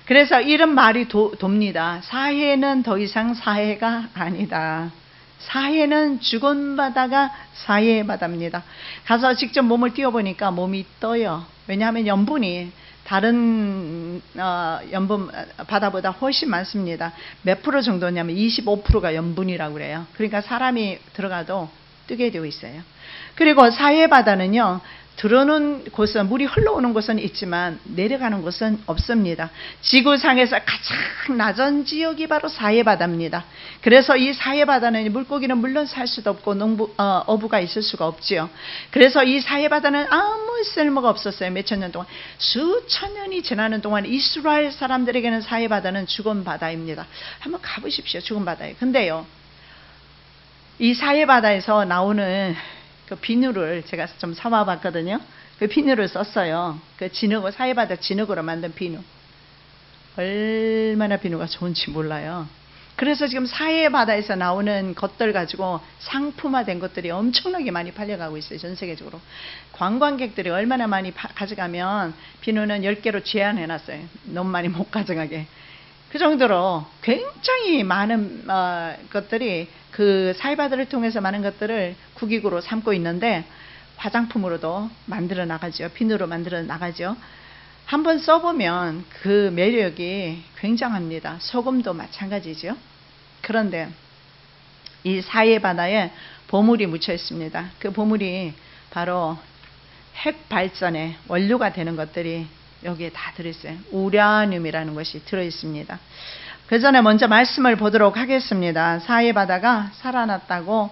그래서 이런 말이 돕니다. 사해는 더 이상 사해가 아니다. 사해는 죽은 바다가 사해바다입니다. 가서 직접 몸을 띄워보니까 몸이 떠요. 왜냐하면 염분이 다른 염분 바다보다 훨씬 많습니다. 몇 프로 정도냐면 25%가 염분이라고 그래요. 그러니까 사람이 들어가도 뜨게 되어 있어요. 그리고 사해바다는요, 들어오는 곳은, 물이 흘러오는 곳은 있지만 내려가는 곳은 없습니다. 지구상에서 가장 낮은 지역이 바로 사해바다입니다. 그래서 이 사해바다는 물고기는 물론 살 수도 없고 어부가 있을 수가 없지요. 그래서 이 사해바다는 아무 쓸모가 없었어요. 몇천 년 동안. 수천 년이 지나는 동안 이스라엘 사람들에게는 사해바다는 죽은 바다입니다. 한번 가보십시오. 죽은 바다에. 근데요, 이 사해바다에서 나오는 그 비누를 제가 좀 사와봤거든요. 그 비누를 썼어요. 그 진흙, 사해바다 진흙으로 만든 비누. 얼마나 비누가 좋은지 몰라요. 그래서 지금 사해바다에서 나오는 것들 가지고 상품화된 것들이 엄청나게 많이 팔려가고 있어요. 전 세계적으로. 관광객들이 얼마나 많이 가져가면 비누는 10개로 제한해놨어요. 너무 많이 못 가져가게. 그 정도로 굉장히 많은 것들이 그 사해바다를 통해서 많은 것들을 국익으로 삼고 있는데 화장품으로도 만들어 나가죠. 비누로 만들어 나가죠. 한번 써보면 그 매력이 굉장합니다. 소금도 마찬가지죠. 그런데 이 사해바다에 보물이 묻혀 있습니다. 그 보물이 바로 핵 발전의 원료가 되는 것들이 여기에 다 들어있어요. 우라늄이라는 것이 들어있습니다. 그 전에 먼저 말씀을 보도록 하겠습니다. 사해바다가 살아났다고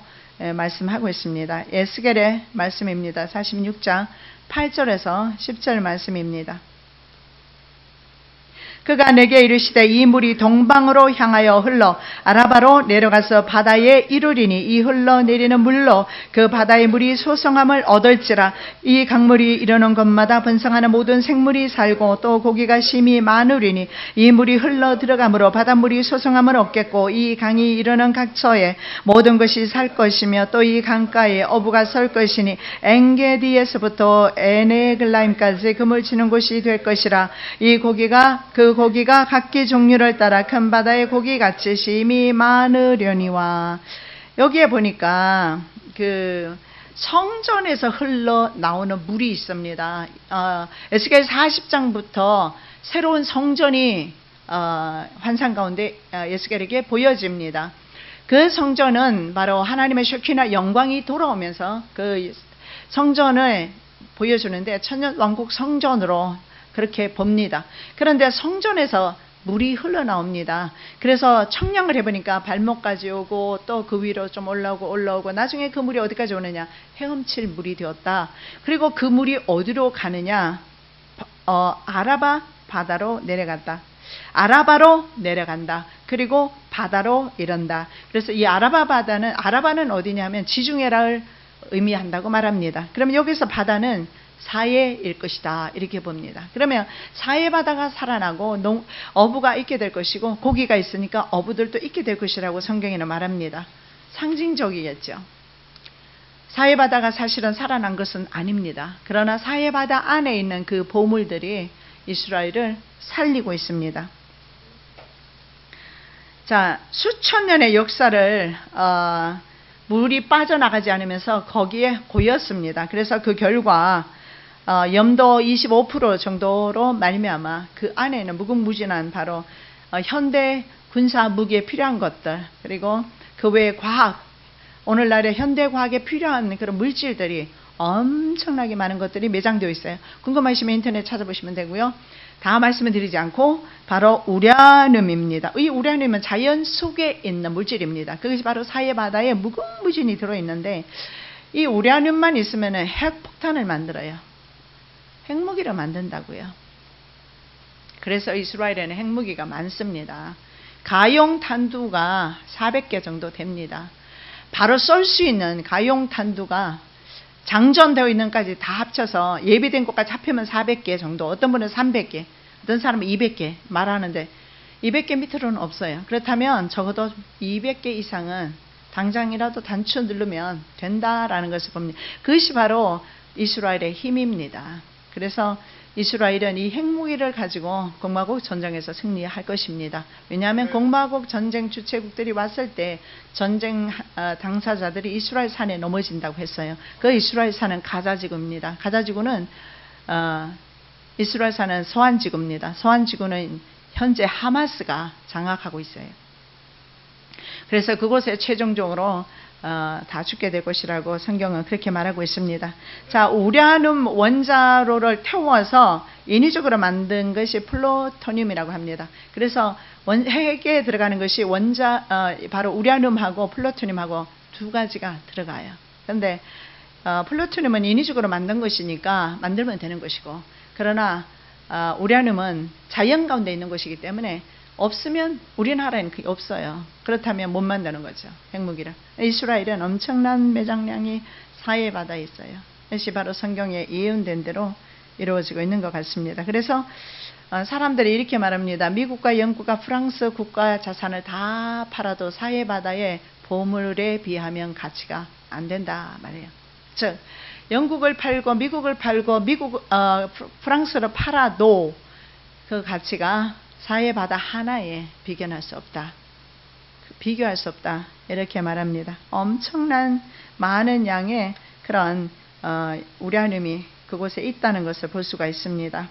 말씀하고 있습니다. 에스겔의 말씀입니다. 46장 8절에서 10절 말씀입니다. 그가 내게 이르시되 이 물이 동방으로 향하여 흘러 아라바로 내려가서 바다에 이르리니 이 흘러내리는 물로 그 바다의 물이 소성함을 얻을지라. 이 강물이 이르는 곳마다 번성하는 모든 생물이 살고 또 고기가 심히 많으리니 이 물이 흘러 들어가므로 바닷물이 소성함을 얻겠고 이 강이 이르는 각처에 모든 것이 살 것이며 또 이 강가에 어부가 설 것이니 엔게디에서부터 에네글라임까지 그물 치는 곳이 될 것이라. 이 고기가 각기 종류를 따라 큰 바다의 고기같이 심히 많으려니와. 여기에 보니까 그 성전에서 흘러나오는 물이 있습니다. 에스겔 40장부터 새로운 성전이 환상 가운데 에스겔에게 보여집니다. 그 성전은 바로 하나님의 쉐키나 영광이 돌아오면서 그 성전을 보여주는데 천년왕국 성전으로 그렇게 봅니다. 그런데 성전에서 물이 흘러나옵니다. 그래서 청량을 해보니까 발목까지 오고 또 그 위로 좀 올라오고 나중에 그 물이 어디까지 오느냐, 헤엄칠 물이 되었다. 그리고 그 물이 어디로 가느냐, 아라바 바다로 내려갔다. 아라바로 내려간다. 그리고 바다로 이른다. 그래서 이 아라바는 어디냐면 지중해를 의미한다고 말합니다. 그럼 여기서 바다는 사해일 것이다 이렇게 봅니다. 그러면 사해바다가 살아나고 어부가 있게 될 것이고 고기가 있으니까 어부들도 있게 될 것이라고 성경에는 말합니다. 상징적이겠죠. 사해바다가 사실은 살아난 것은 아닙니다. 그러나 사해바다 안에 있는 그 보물들이 이스라엘을 살리고 있습니다. 자, 수천 년의 역사를 물이 빠져나가지 않으면서 거기에 고였습니다. 그래서 그 결과 염도 25% 정도로 말미암아 그 안에는 무궁무진한 바로 현대 군사 무기에 필요한 것들, 그리고 그 외에 과학, 오늘날의 현대 과학에 필요한 그런 물질들이 엄청나게 많은 것들이 매장되어 있어요. 궁금하시면 인터넷 찾아보시면 되고요. 다 말씀을 드리지 않고 바로 우라늄입니다. 이 우라늄은 자연 속에 있는 물질입니다. 그것이 바로 사해바다에 무궁무진히 들어있는데 이 우라늄만 있으면 핵폭탄을 만들어요. 핵무기를 만든다고요. 그래서 이스라엘에는 핵무기가 많습니다. 가용 탄두가 400개 정도 됩니다. 바로 쏠 수 있는 가용 탄두가 장전되어 있는 것까지 다 합쳐서 예비된 것까지 합하면 400개 정도, 어떤 분은 300개, 어떤 사람은 200개 말하는데 200개 밑으로는 없어요. 그렇다면 적어도 200개 이상은 당장이라도 단추 누르면 된다라는 것을 봅니다. 그것이 바로 이스라엘의 힘입니다. 그래서 이스라엘은 이 핵무기를 가지고 공화국 전쟁에서 승리할 것입니다. 왜냐하면 공화국 전쟁 주체국들이 왔을 때 전쟁 당사자들이 이스라엘 산에 넘어진다고 했어요. 그 이스라엘 산은 가자지구입니다. 가자지구는 이스라엘 산은 서안지구입니다. 서안지구는 현재 하마스가 장악하고 있어요. 그래서 그곳에 최종적으로 다 죽게 될 것이라고 성경은 그렇게 말하고 있습니다. 자, 우라늄 원자로를 태워서 인위적으로 만든 것이 플루토늄이라고 합니다. 그래서 핵에 들어가는 것이 바로 우라늄하고 플루토늄하고 두 가지가 들어가요. 그런데 플루토늄은 인위적으로 만든 것이니까 만들면 되는 것이고, 그러나 우라늄은 자연 가운데 있는 것이기 때문에 없으면 우리나라에는 그게 없어요. 그렇다면 못 만드는 거죠. 핵무기를. 이스라엘은 엄청난 매장량이 사해바다에 있어요. 이것이 바로 성경에 예언된 대로 이루어지고 있는 것 같습니다. 그래서 사람들이 이렇게 말합니다. 미국과 영국과 프랑스 국가 자산을 다 팔아도 사해바다의 보물에 비하면 가치가 안 된다 말이에요. 즉 영국을 팔고 미국을 팔고 프랑스를 팔아도 그 가치가 사해바다 하나에 비교할 수 없다. 이렇게 말합니다. 엄청난 많은 양의 그런 우라늄이 그곳에 있다는 것을 볼 수가 있습니다.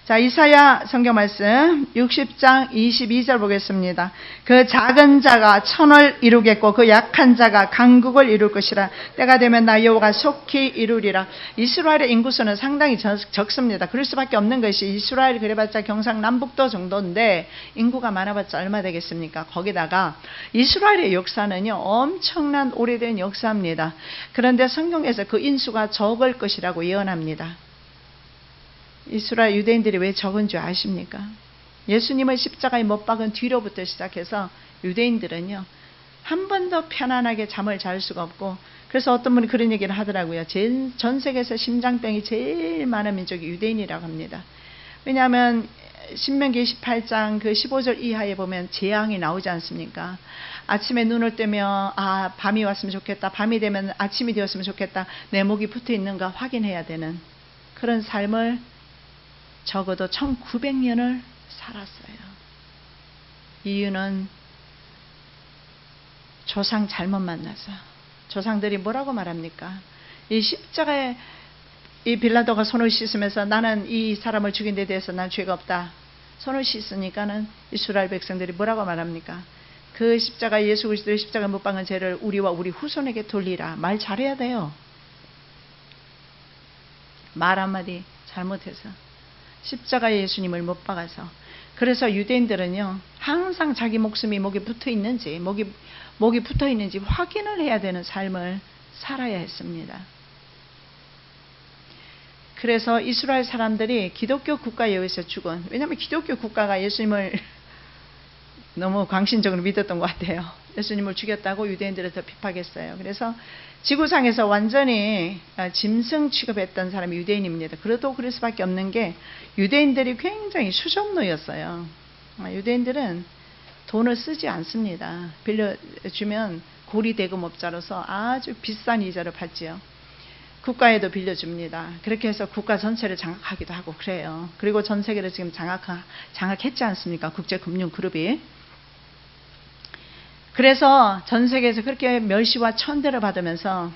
자, 이사야 성경 말씀 60장 22절 보겠습니다. 그 작은 자가 천을 이루겠고 그 약한 자가 강국을 이룰 것이라. 때가 되면 나 여호와가 속히 이루리라. 이스라엘의 인구수는 상당히 적습니다. 그럴 수밖에 없는 것이 이스라엘 그래봤자 경상남북도 정도인데 인구가 많아봤자 얼마 되겠습니까? 거기다가 이스라엘의 역사는요 엄청난 오래된 역사입니다. 그런데 성경에서 그 인수가 적을 것이라고 예언합니다. 이스라엘 유대인들이 왜 적은 줄 아십니까? 예수님을 십자가에 못 박은 뒤로부터 시작해서 유대인들은요 한 번도 편안하게 잠을 잘 수가 없고, 그래서 어떤 분이 그런 얘기를 하더라고요. 전 세계에서 심장병이 제일 많은 민족이 유대인이라고 합니다. 왜냐하면 신명기 28장 그 15절 이하에 보면 재앙이 나오지 않습니까? 아침에 눈을 뜨면 밤이 왔으면 좋겠다, 밤이 되면 아침이 되었으면 좋겠다, 내 목이 붙어 있는가 확인해야 되는 그런 삶을 적어도 1900년을 살았어요. 이유는 조상 잘못 만나서. 조상들이 뭐라고 말합니까? 이 십자가에 이 빌라도가 손을 씻으면서 나는 이 사람을 죽인 데 대해서 난 죄가 없다. 손을 씻으니까는 이스라엘 백성들이 뭐라고 말합니까? 그 십자가 예수 그리스도의 십자가 못 박은 죄를 우리와 우리 후손에게 돌리라. 말 잘해야 돼요. 말 한마디 잘못해서 십자가에 예수님을 못 박아서. 그래서 유대인들은요 항상 자기 목숨이 목에 붙어 있는지 목이 붙어 있는지 확인을 해야 되는 삶을 살아야 했습니다. 그래서 이스라엘 사람들이 기독교 국가에 의해서 죽은, 왜냐하면 기독교 국가가 예수님을 너무 광신적으로 믿었던 것 같아요. 예수님을 죽였다고 유대인들을 더 핍박했어요. 그래서 지구상에서 완전히 짐승 취급했던 사람이 유대인입니다. 그래도 그럴 수밖에 없는 게 유대인들이 굉장히 수종노였어요. 유대인들은 돈을 쓰지 않습니다. 빌려주면 고리대금업자로서 아주 비싼 이자를 받지요. 국가에도 빌려줍니다. 그렇게 해서 국가 전체를 장악하기도 하고 그래요. 그리고 전 세계를 지금 장악했지 않습니까? 국제금융그룹이. 그래서 전 세계에서 그렇게 멸시와 천대를 받으면서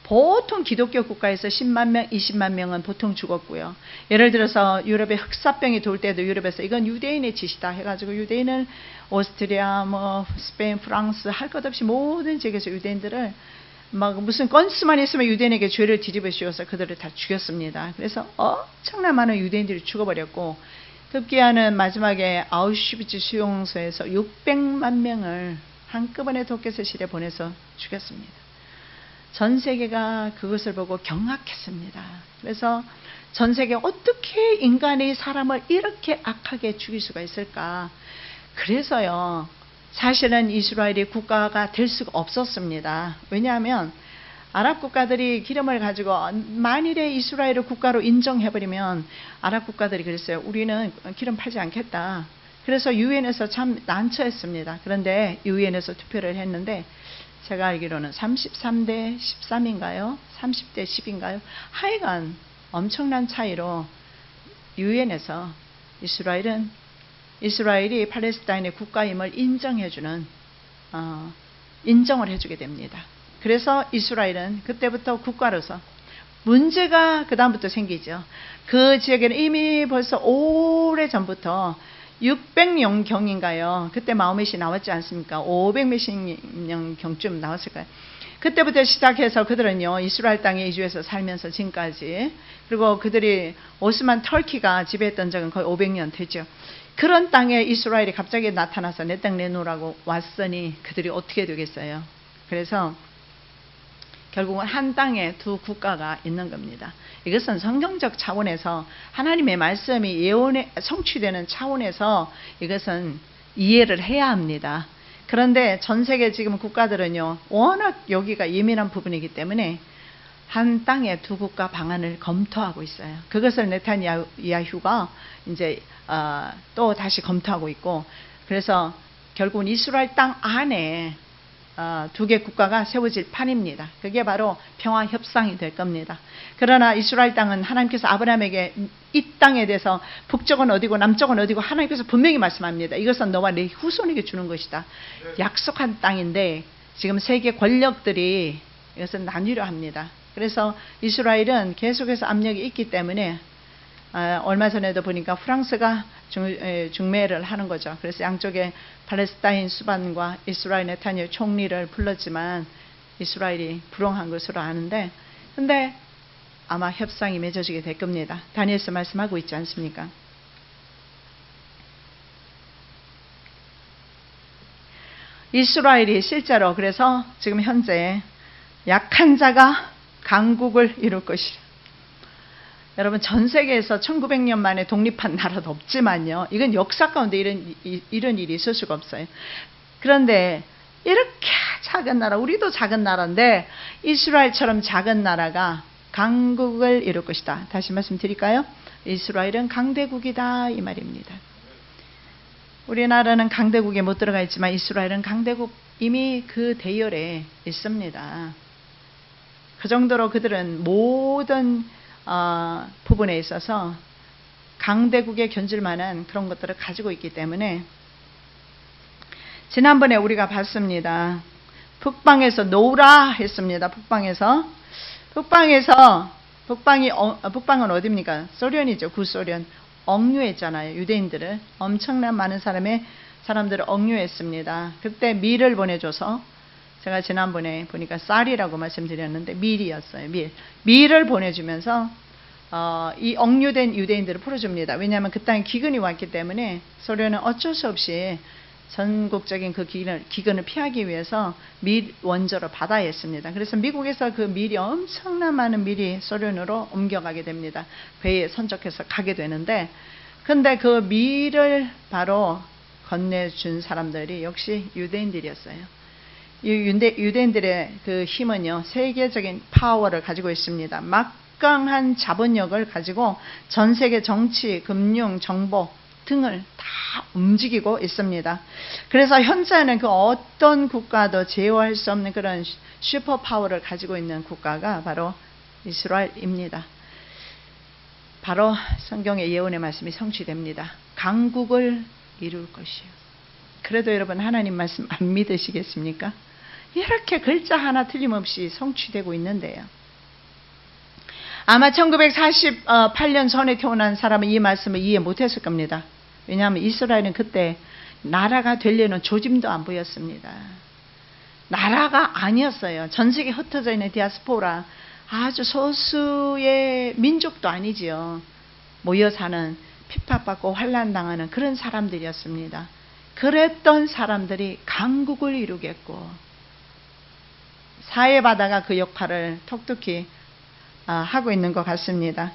보통 기독교 국가에서 10만 명, 20만 명은 보통 죽었고요. 예를 들어서 유럽에 흑사병이 돌 때도 유럽에서 이건 유대인의 짓이다 해가지고 유대인을 오스트리아, 스페인, 프랑스 할 것 없이 모든 지역에서 유대인들을 막 무슨 건수만 있으면 유대인에게 죄를 뒤집어 씌워서 그들을 다 죽였습니다. 그래서 엄청난 많은 유대인들이 죽어버렸고 급기야는 마지막에 아우슈비츠 수용소에서 600만 명을 한꺼번에 도끼실에 보내서 죽였습니다. 전 세계가 그것을 보고 경악했습니다. 그래서 전 세계 어떻게 인간이 사람을 이렇게 악하게 죽일 수가 있을까? 그래서요. 사실은 이스라엘이 국가가 될 수가 없었습니다. 왜냐하면 아랍 국가들이 기름을 가지고 만일에 이스라엘을 국가로 인정해버리면 아랍 국가들이 그랬어요. 우리는 기름 팔지 않겠다. 그래서 유엔에서 참 난처했습니다. 그런데 유엔에서 투표를 했는데 제가 알기로는 33대 13인가요? 30대 10인가요? 하여간 엄청난 차이로 유엔에서 이스라엘이 팔레스타인의 국가임을 인정을 해주게 됩니다. 그래서 이스라엘은 그때부터 국가로서 문제가 그 다음부터 생기죠. 그 지역에는 이미 벌써 오래전부터 600년경인가요? 그때 마호멧이 나왔지 않습니까? 500몇십 년경쯤 나왔을까요? 그때부터 시작해서 그들은요, 이스라엘 땅에 이주해서 살면서 지금까지, 그리고 그들이 오스만 터키가 지배했던 적은 거의 500년 됐죠. 그런 땅에 이스라엘이 갑자기 나타나서 내 땅 내놓으라고 왔으니 그들이 어떻게 되겠어요? 그래서 결국은 한 땅에 두 국가가 있는 겁니다. 이것은 성경적 차원에서 하나님의 말씀이 예언에 성취되는 차원에서 이것은 이해를 해야 합니다. 그런데 전 세계 지금 국가들은요, 워낙 여기가 예민한 부분이기 때문에 한 땅에 두 국가 방안을 검토하고 있어요. 그것을 네타냐후가 이제 또 다시 검토하고 있고, 그래서 결국은 이스라엘 땅 안에 두 개 국가가 세워질 판입니다. 그게 바로 평화 협상이 될 겁니다. 그러나 이스라엘 땅은 하나님께서 아브라함에게 이 땅에 대해서 북쪽은 어디고 남쪽은 어디고 하나님께서 분명히 말씀합니다. 이것은 너와 내 후손에게 주는 것이다. 약속한 땅인데 지금 세계 권력들이 이것을 나뉘려 합니다. 그래서 이스라엘은 계속해서 압력이 있기 때문에 얼마 전에도 보니까 프랑스가 중매를 하는 거죠. 그래서 양쪽에 팔레스타인 수반과 이스라엘 네타냐후 총리를 불렀지만 이스라엘이 불응한 것으로 아는데, 근데 아마 협상이 맺어지게 될 겁니다. 다니엘서 말씀하고 있지 않습니까? 이스라엘이 실제로 그래서 지금 현재 약한 자가 강국을 이룰 것이라. 여러분, 전 세계에서 1900년 만에 독립한 나라도 없지만요, 이건 역사 가운데 이런 일이 있을 수가 없어요. 그런데 이렇게 작은 나라, 우리도 작은 나라인데 이스라엘처럼 작은 나라가 강국을 이룰 것이다. 다시 말씀드릴까요? 이스라엘은 강대국이다 이 말입니다. 우리나라는 강대국에 못 들어가 있지만 이스라엘은 강대국 이미 그 대열에 있습니다. 그 정도로 그들은 모든 부분에 있어서 강대국에 견줄 만한 그런 것들을 가지고 있기 때문에, 지난번에 우리가 봤습니다. 북방에서 놓으라 했습니다. 북방은 어디입니까? 소련이죠. 구소련. 억류했잖아요. 유대인들을 엄청난 많은 사람들을 억류했습니다. 그때 밀을 보내줘서, 제가 지난번에 보니까 쌀이라고 말씀드렸는데 밀이었어요. 밀을 보내주면서 이 억류된 유대인들을 풀어줍니다. 왜냐하면 그 땅에 기근이 왔기 때문에 소련은 어쩔 수 없이 전국적인 그 기근을 피하기 위해서 밀 원조를 받아야 했습니다. 그래서 미국에서 그 밀이 엄청난 많은 밀이 소련으로 옮겨가게 됩니다. 배에 선적해서 가게 되는데, 근데 그 밀을 바로 건네준 사람들이 역시 유대인들이었어요. 이 유대인들의 그 힘은요, 세계적인 파워를 가지고 있습니다. 막강한 자본력을 가지고 전 세계 정치, 금융, 정보 등을 다 움직이고 있습니다. 그래서 현재는 그 어떤 국가도 제어할 수 없는 그런 슈퍼 파워를 가지고 있는 국가가 바로 이스라엘입니다. 바로 성경의 예언의 말씀이 성취됩니다. 강국을 이룰 것이요. 그래도 여러분, 하나님 말씀 안 믿으시겠습니까? 이렇게 글자 하나 틀림없이 성취되고 있는데요. 아마 1948년 전에 태어난 사람은 이 말씀을 이해 못했을 겁니다. 왜냐하면 이스라엘은 그때 나라가 되려는 조짐도 안 보였습니다. 나라가 아니었어요. 전 세계 흩어져 있는 디아스포라, 아주 소수의 민족도 아니지요. 모여 사는, 핍박받고 환난당하는 그런 사람들이었습니다. 그랬던 사람들이 강국을 이루겠고, 사회바다가 그 역할을 톡톡히 하고 있는 것 같습니다.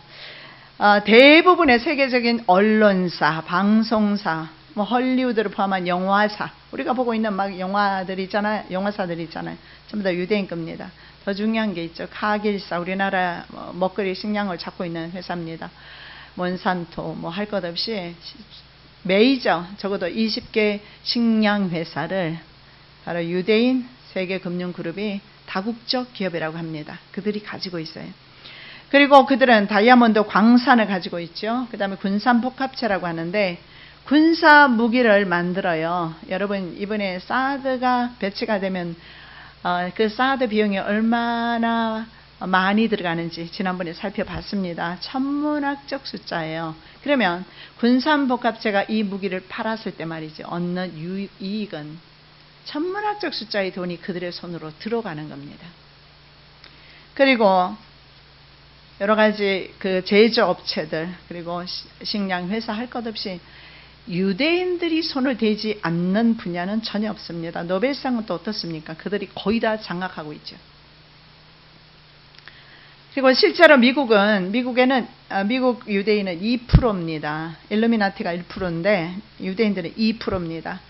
대부분의 세계적인 언론사, 방송사, 뭐 헐리우드를 포함한 영화사, 우리가 보고 있는 막 영화사들 있잖아요. 전부 다 유대인 겁니다. 더 중요한 게 있죠. 카길사, 우리나라 먹거리 식량을 잡고 있는 회사입니다. 몬산토, 뭐 할 것 없이 메이저, 적어도 20개 식량 회사를 바로 유대인 세계금융그룹이 다국적 기업이라고 합니다. 그들이 가지고 있어요. 그리고 그들은 다이아몬드 광산을 가지고 있죠. 그 다음에 군산복합체라고 하는데 군사 무기를 만들어요. 여러분, 이번에 사드가 배치가 되면 그 사드 비용이 얼마나 많이 들어가는지 지난번에 살펴봤습니다. 천문학적 숫자예요. 그러면 군산복합체가 이 무기를 팔았을 때 말이죠, 얻는 이익은 천문학적 숫자의 돈이 그들의 손으로 들어가는 겁니다. 그리고 여러 가지 그 제조업체들, 그리고 식량 회사 할 것 없이 유대인들이 손을 대지 않는 분야는 전혀 없습니다. 노벨상은 또 어떻습니까? 그들이 거의 다 장악하고 있죠. 그리고 실제로 미국 유대인은 2%입니다. 일루미나티가 1%인데 유대인들은 2%입니다.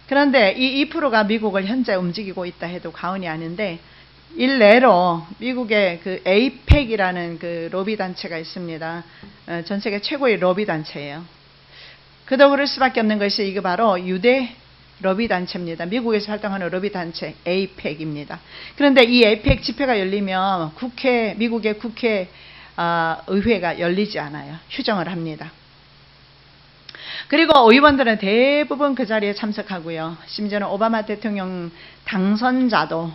그런데 이 2%가 미국을 현재 움직이고 있다 해도 과언이 아닌데, 일례로 미국의 그 에이펙이라는 그 로비 단체가 있습니다. 전 세계 최고의 로비 단체예요. 그도 그럴 수밖에 없는 것이 이게 바로 유대 로비 단체입니다. 미국에서 활동하는 로비 단체 에이펙입니다. 그런데 이 에이펙 집회가 열리면 미국의 국회 의회가 열리지 않아요. 휴정을 합니다. 그리고 의원들은 대부분 그 자리에 참석하고요. 심지어는 오바마 대통령 당선자도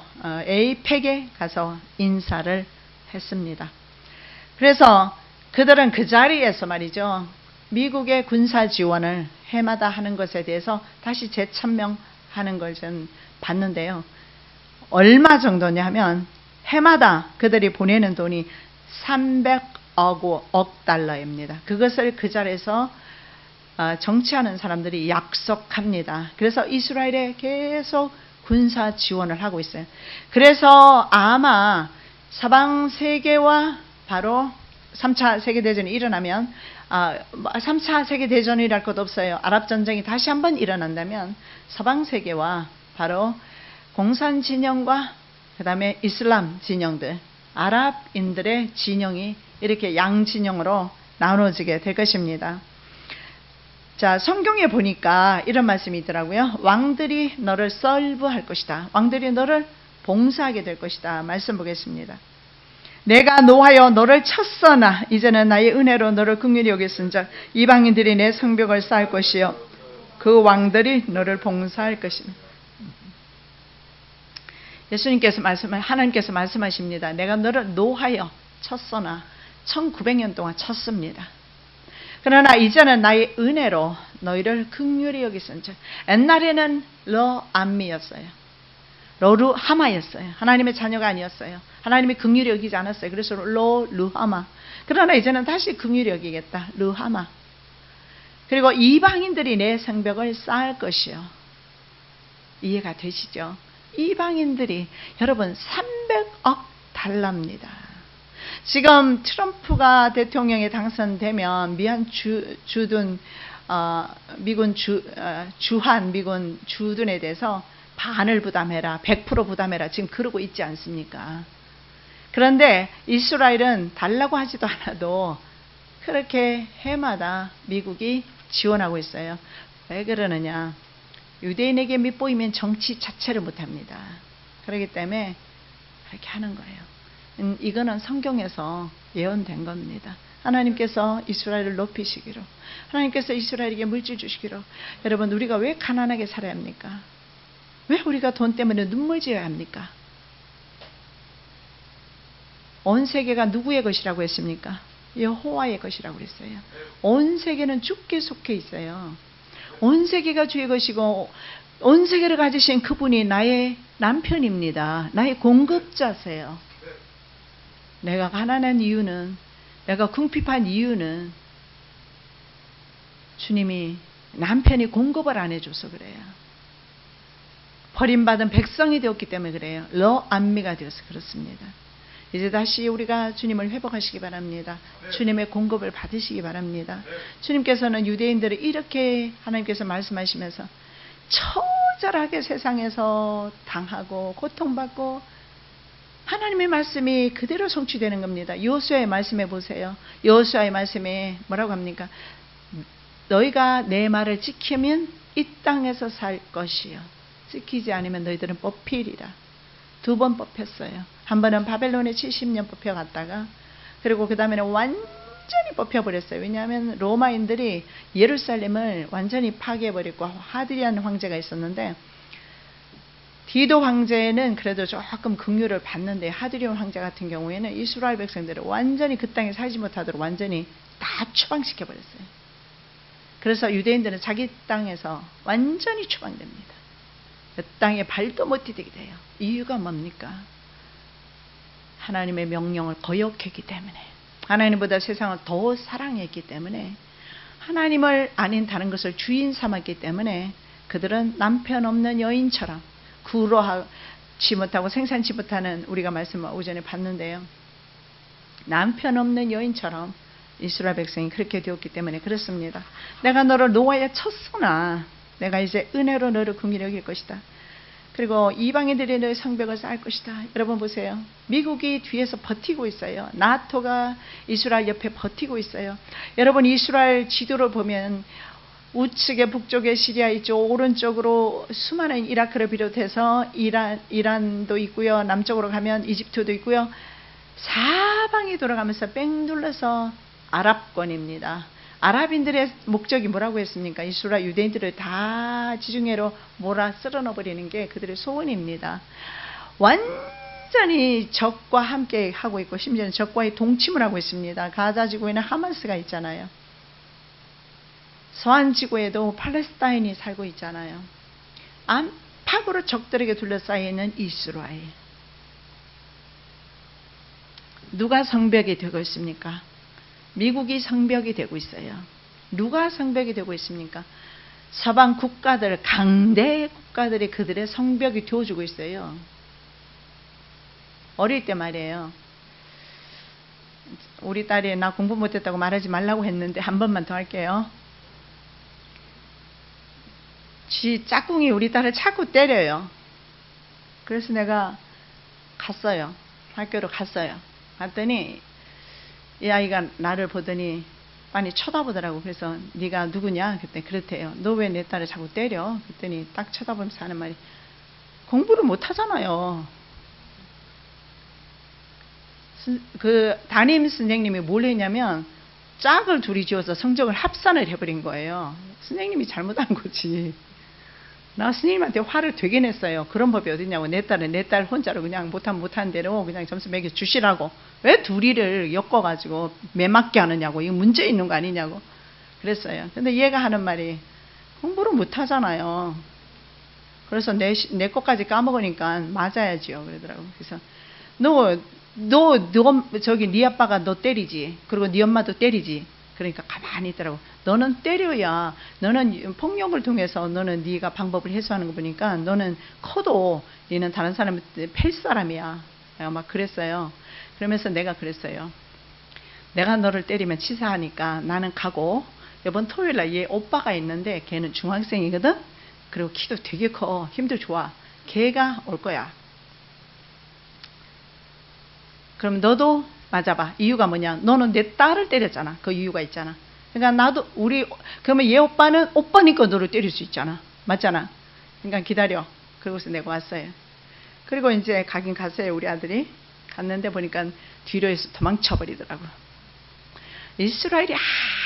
에이펙에 가서 인사를 했습니다. 그래서 그들은 그 자리에서 말이죠, 미국의 군사 지원을 해마다 하는 것에 대해서 다시 재천명하는 것을 봤는데요. 얼마 정도냐 하면 해마다 그들이 보내는 돈이 300억 달러입니다. 그것을 그 자리에서 정치하는 사람들이 약속합니다. 그래서 이스라엘에 계속 군사 지원을 하고 있어요. 그래서 아마 서방 세계와 바로 3차 세계대전이 일어나면 3차 세계대전이랄 것 없어요. 아랍전쟁이 다시 한번 일어난다면 서방 세계와 바로 공산 진영과 그 다음에 이슬람 진영들, 아랍인들의 진영이 이렇게 양진영으로 나눠지게 될 것입니다. 자, 성경에 보니까 이런 말씀이 있더라고요. 왕들이 너를 설부할 것이다. 왕들이 너를 봉사하게 될 것이다. 말씀 보겠습니다. 내가 노하여 너를 쳤으나 이제는 나의 은혜로 너를 긍휼히 여겼은즉 이방인들이 내 성벽을 쌓을 것이요 그 왕들이 너를 봉사할 것이다. 하나님께서 말씀하십니다. 내가 너를 노하여 쳤으나 1900년 동안 쳤습니다. 그러나 이제는 나의 은혜로 너희를 긍휼히 여기선즉, 옛날에는 러암미였어요. 러루하마였어요. 하나님의 자녀가 아니었어요. 하나님이 긍휼히 여기지 않았어요. 그래서 러루하마. 그러나 이제는 다시 긍휼히 여기겠다. 루하마. 그리고 이방인들이 내 성벽을 쌓을 것이요. 이해가 되시죠? 이방인들이, 여러분, 300억 달러입니다. 지금 트럼프가 대통령에 당선되면 미군 주둔에 대해서 반을 부담해라, 100% 부담해라, 지금 그러고 있지 않습니까? 그런데 이스라엘은 달라고 하지도 않아도 그렇게 해마다 미국이 지원하고 있어요. 왜 그러느냐? 유대인에게 밑보이면 정치 자체를 못합니다. 그렇기 때문에 그렇게 하는 거예요. 이거는 성경에서 예언된 겁니다. 하나님께서 이스라엘을 높이시기로, 하나님께서 이스라엘에게 물질 주시기로. 여러분, 우리가 왜 가난하게 살아야 합니까? 왜 우리가 돈 때문에 눈물 지어야 합니까? 온 세계가 누구의 것이라고 했습니까? 여호와의 것이라고 했어요. 온 세계는 주께 속해 있어요. 온 세계가 주의 것이고 온 세계를 가지신 그분이 나의 남편입니다. 나의 공급자세요. 내가 가난한 이유는, 내가 궁핍한 이유는 주님이, 남편이 공급을 안 해줘서 그래요. 버림받은 백성이 되었기 때문에 그래요. 러안미가 되어서 그렇습니다. 이제 다시 우리가 주님을 회복하시기 바랍니다. 주님의 공급을 받으시기 바랍니다. 주님께서는 유대인들을 이렇게 하나님께서 말씀하시면서 처절하게 세상에서 당하고 고통받고 하나님의 말씀이 그대로 성취되는 겁니다. 여호수아의 말씀해 보세요. 여호수아의 말씀에 뭐라고 합니까? 너희가 내 말을 지키면 이 땅에서 살 것이요, 지키지 않으면 너희들은 뽑히리라. 2번 뽑혔어요. 한 번은 바벨론에 70년 뽑혀갔다가, 그리고 그 다음에는 완전히 뽑혀버렸어요. 왜냐하면 로마인들이 예루살렘을 완전히 파괴해버렸고, 하드리안 황제가 있었는데, 디도 황제는 그래도 조금 긍휼을 받는데, 하드리안 황제 같은 경우에는 이스라엘 백성들을 완전히 그 땅에 살지 못하도록 완전히 다 추방시켜버렸어요. 그래서 유대인들은 자기 땅에서 완전히 추방됩니다. 그 땅에 발도 못 디디게 돼요. 이유가 뭡니까? 하나님의 명령을 거역했기 때문에, 하나님보다 세상을 더 사랑했기 때문에, 하나님을 아닌 다른 것을 주인 삼았기 때문에 그들은 남편 없는 여인처럼 구로하지 못하고 생산치 못하는, 우리가 말씀을 오전에 봤는데요, 남편 없는 여인처럼 이스라엘 백성이 그렇게 되었기 때문에 그렇습니다. 내가 너를 노아에 쳤으나 내가 이제 은혜로 너를 긍휼히 여길 것이다. 그리고 이방인들이 너의 성벽을 쌓을 것이다. 여러분 보세요. 미국이 뒤에서 버티고 있어요. 나토가 이스라엘 옆에 버티고 있어요. 여러분, 이스라엘 지도를 보면 우측에 북쪽에 시리아 있죠. 오른쪽으로 수많은 이라크를 비롯해서 이란도 있고요. 남쪽으로 가면 이집트도 있고요. 사방이 돌아가면서 뺑 둘러서 아랍권입니다. 아랍인들의 목적이 뭐라고 했습니까? 이스라엘 유대인들을 다 지중해로 몰아 쓸어넣어버리는 게 그들의 소원입니다. 완전히 적과 함께 하고 있고, 심지어는 적과의 동침을 하고 있습니다. 가자 지구에는 하마스가 있잖아요. 서한 지구에도 팔레스타인이 살고 있잖아요. 안팎으로 적들에게 둘러싸여 있는 이스라엘. 누가 성벽이 되고 있습니까? 미국이 성벽이 되고 있어요. 누가 성벽이 되고 있습니까? 서방 국가들, 강대 국가들이 그들의 성벽이 되어주고 있어요. 어릴 때 말이에요. 우리 딸이 나 공부 못했다고 말하지 말라고 했는데 한 번만 더 할게요. 지 짝꿍이 우리 딸을 자꾸 때려요. 그래서 내가 갔어요. 학교로 갔어요. 갔더니 이 아이가 나를 보더니 많이 쳐다보더라고. 그래서 네가 누구냐? 그때 그렇대요. 너 왜 내 딸을 자꾸 때려? 그랬더니 딱 쳐다보면서 하는 말이, 공부를 못하잖아요. 그 담임 선생님이 뭘 했냐면 짝을 둘이 지어서 성적을 합산을 해버린 거예요. 선생님이 잘못한 거지. 나 선생님한테 화를 되게 냈어요. 그런 법이 어딨냐고. 내 딸은 내 딸 혼자로 그냥 못한 대로 그냥 점수 매겨 주시라고. 왜 둘이를 엮어가지고 매맞게 하느냐고. 이거 문제 있는 거 아니냐고 그랬어요. 근데 얘가 하는 말이, 공부를 못하잖아요. 그래서 내 것까지 까먹으니까 맞아야지요 그러더라고. 그래서 너 저기 네 아빠가 너 때리지, 그리고 네 엄마도 때리지. 그러니까 가만히 있더라고. 너는 때려야, 너는 폭력을 통해서 너는 네가 방법을 해소하는 거 보니까 너는 커도 너는 다른 사람을 팰 사람이야. 내가 막 그랬어요. 그러면서 내가 그랬어요. 내가 너를 때리면 치사하니까 나는 가고, 이번 토요일날 얘 오빠가 있는데 걔는 중학생이거든. 그리고 키도 되게 커, 힘도 좋아. 걔가 올 거야. 그럼 너도 맞아봐. 이유가 뭐냐? 너는 내 딸을 때렸잖아. 그 이유가 있잖아. 그러니까 나도 그러면 얘 오빠는 오빠니까 너를 때릴 수 있잖아. 맞잖아. 그러니까 기다려. 그러고서 내가 왔어요. 그리고 이제 가긴 갔어요. 우리 아들이 갔는데 보니까 뒤로 해서 도망쳐버리더라고. 이스라엘이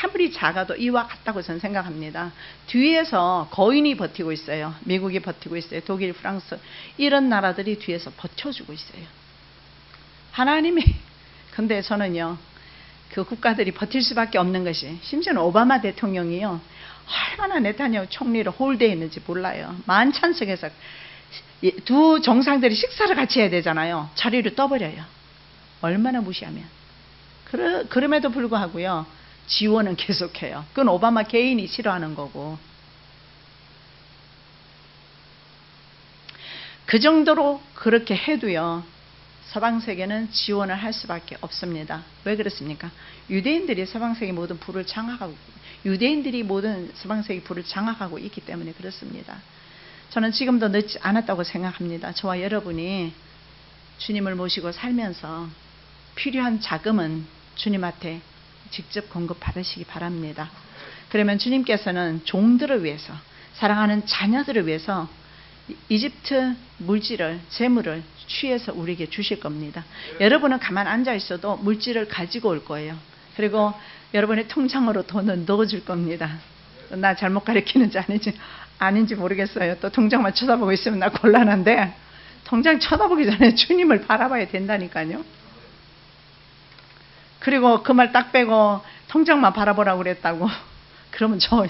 아무리 작아도 이와 같다고 저는 생각합니다. 뒤에서 거인이 버티고 있어요. 미국이 버티고 있어요. 독일, 프랑스 이런 나라들이 뒤에서 버텨주고 있어요. 하나님이 근데 저는요, 그 국가들이 버틸 수밖에 없는 것이, 심지어는 오바마 대통령이요, 얼마나 네타냐후 총리를 홀대했는지 몰라요. 만찬석에서 두 정상들이 식사를 같이 해야 되잖아요. 자리를 떠버려요. 얼마나 무시하면. 그럼에도 불구하고요, 지원은 계속해요. 그건 오바마 개인이 싫어하는 거고. 그 정도로 그렇게 해도요, 서방 세계는 지원을 할 수밖에 없습니다. 왜 그렇습니까? 유대인들이 서방 세계 모든 불을 장악하고, 유대인들이 모든 서방 세계 불을 장악하고 있기 때문에 그렇습니다. 저는 지금도 늦지 않았다고 생각합니다. 저와 여러분이 주님을 모시고 살면서 필요한 자금은 주님한테 직접 공급 받으시기 바랍니다. 그러면 주님께서는 종들을 위해서, 사랑하는 자녀들을 위해서 이집트 물질을, 재물을 취해서 우리에게 주실 겁니다. 여러분은 가만 앉아 있어도 물질을 가지고 올 거예요. 그리고 여러분의 통장으로 돈을 넣어줄 겁니다. 나 잘못 가르치는지 아닌지 모르겠어요. 또 통장만 쳐다보고 있으면 나 곤란한데, 통장 쳐다보기 전에 주님을 바라봐야 된다니까요. 그리고 그 말 딱 빼고 통장만 바라보라고 그랬다고 그러면 저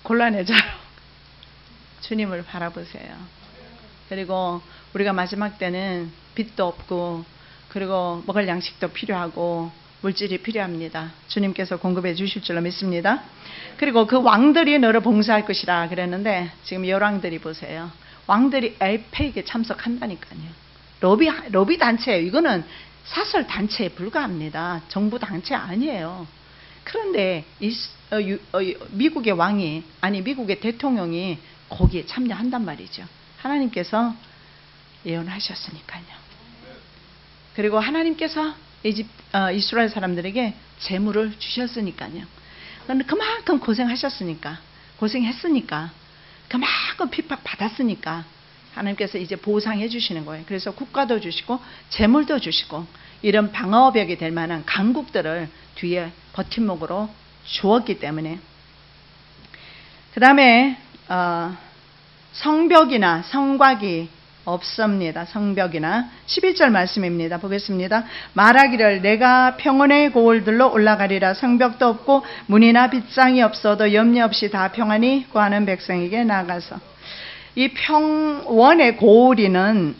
곤란해져요. 주님을 바라보세요. 그리고 우리가 마지막 때는 빚도 없고, 그리고 먹을 양식도 필요하고 물질이 필요합니다. 주님께서 공급해 주실 줄로 믿습니다. 그리고 그 왕들이 너를 봉사할 것이라 그랬는데, 지금 열왕들이 보세요. 왕들이 에이펙에 참석한다니까요. 로비 단체예요. 이거는 사설 단체에 불과합니다. 정부 단체 아니에요. 그런데 미국의 왕이, 아니 미국의 대통령이 거기에 참여한단 말이죠. 하나님께서 예언하셨으니까요. 그리고 하나님께서 이스라엘 사람들에게 재물을 주셨으니까요. 그만큼 고생했으니까, 그만큼 핍박 받았으니까 하나님께서 이제 보상해 주시는 거예요. 그래서 국가도 주시고 재물도 주시고 이런 방어벽이 될 만한 강국들을 뒤에 버팀목으로 주었기 때문에, 그 다음에 성벽이나 성곽이 없습니다. 성벽이나 11절 말씀입니다. 보겠습니다. 말하기를 내가 평원의 고을들로 올라가리라. 성벽도 없고 문이나 빗장이 없어도 염려 없이 다 평안히 구하는 백성에게 나가서. 이 평원의 고을이는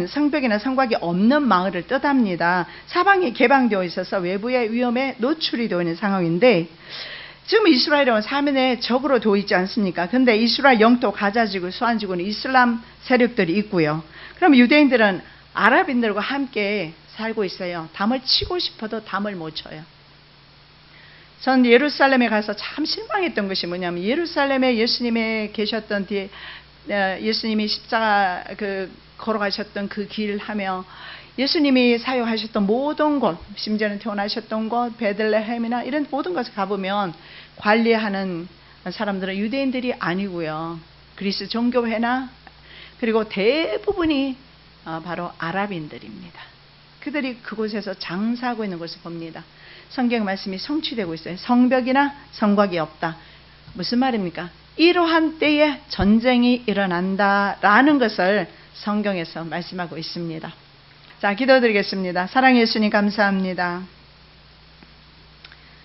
성벽이나 성곽이 없는 마을을 뜻합니다. 사방이 개방되어 있어서 외부의 위험에 노출이 되어 있는 상황인데, 지금 이스라엘은 사면의 적으로 되어 있지 않습니까? 근데 이스라엘 영토 가자지구, 수안지구는 이슬람 세력들이 있고요. 그럼 유대인들은 아랍인들과 함께 살고 있어요. 담을 치고 싶어도 담을 못 쳐요. 전 예루살렘에 가서 참 실망했던 것이 뭐냐면, 예루살렘에 예수님이 계셨던 뒤에 예수님이 십자가 걸어가셨던 그 길 하며 예수님이 사역하셨던 모든 곳, 심지어는 태어나셨던 곳, 베들레헴이나 이런 모든 곳에 가보면 관리하는 사람들은 유대인들이 아니고요. 그리스 종교회나, 그리고 대부분이 바로 아랍인들입니다. 그들이 그곳에서 장사하고 있는 것을 봅니다. 성경 말씀이 성취되고 있어요. 성벽이나 성곽이 없다. 무슨 말입니까? 이러한 때에 전쟁이 일어난다라는 것을 성경에서 말씀하고 있습니다. 자, 기도드리겠습니다. 사랑의 예수님 감사합니다.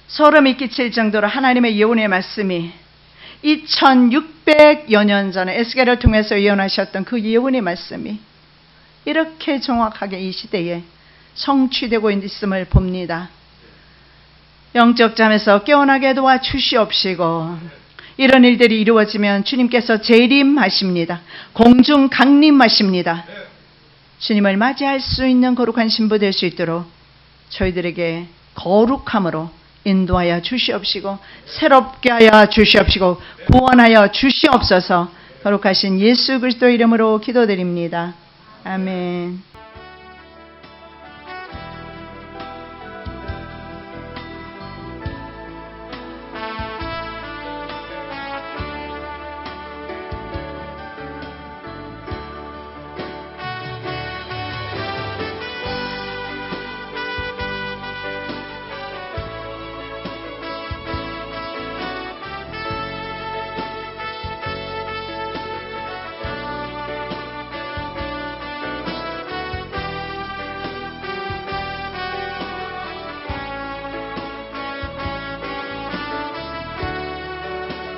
소름이 끼칠 정도로 하나님의 예언의 말씀이 2600여 년 전에 에스겔을 통해서 예언하셨던 그 예언의 말씀이 이렇게 정확하게 이 시대에 성취되고 있음을 봅니다. 영적 잠에서 깨어나게 도와주시옵시고, 이런 일들이 이루어지면 주님께서 재림하십니다. 공중 강림하십니다. 주님을 맞이할 수 있는 거룩한 신부 될 수 있도록 저희들에게 거룩함으로 인도하여 주시옵시고, 새롭게 하여 주시옵시고, 구원하여 주시옵소서. 거룩하신 예수 그리스도 이름으로 기도드립니다. 아멘.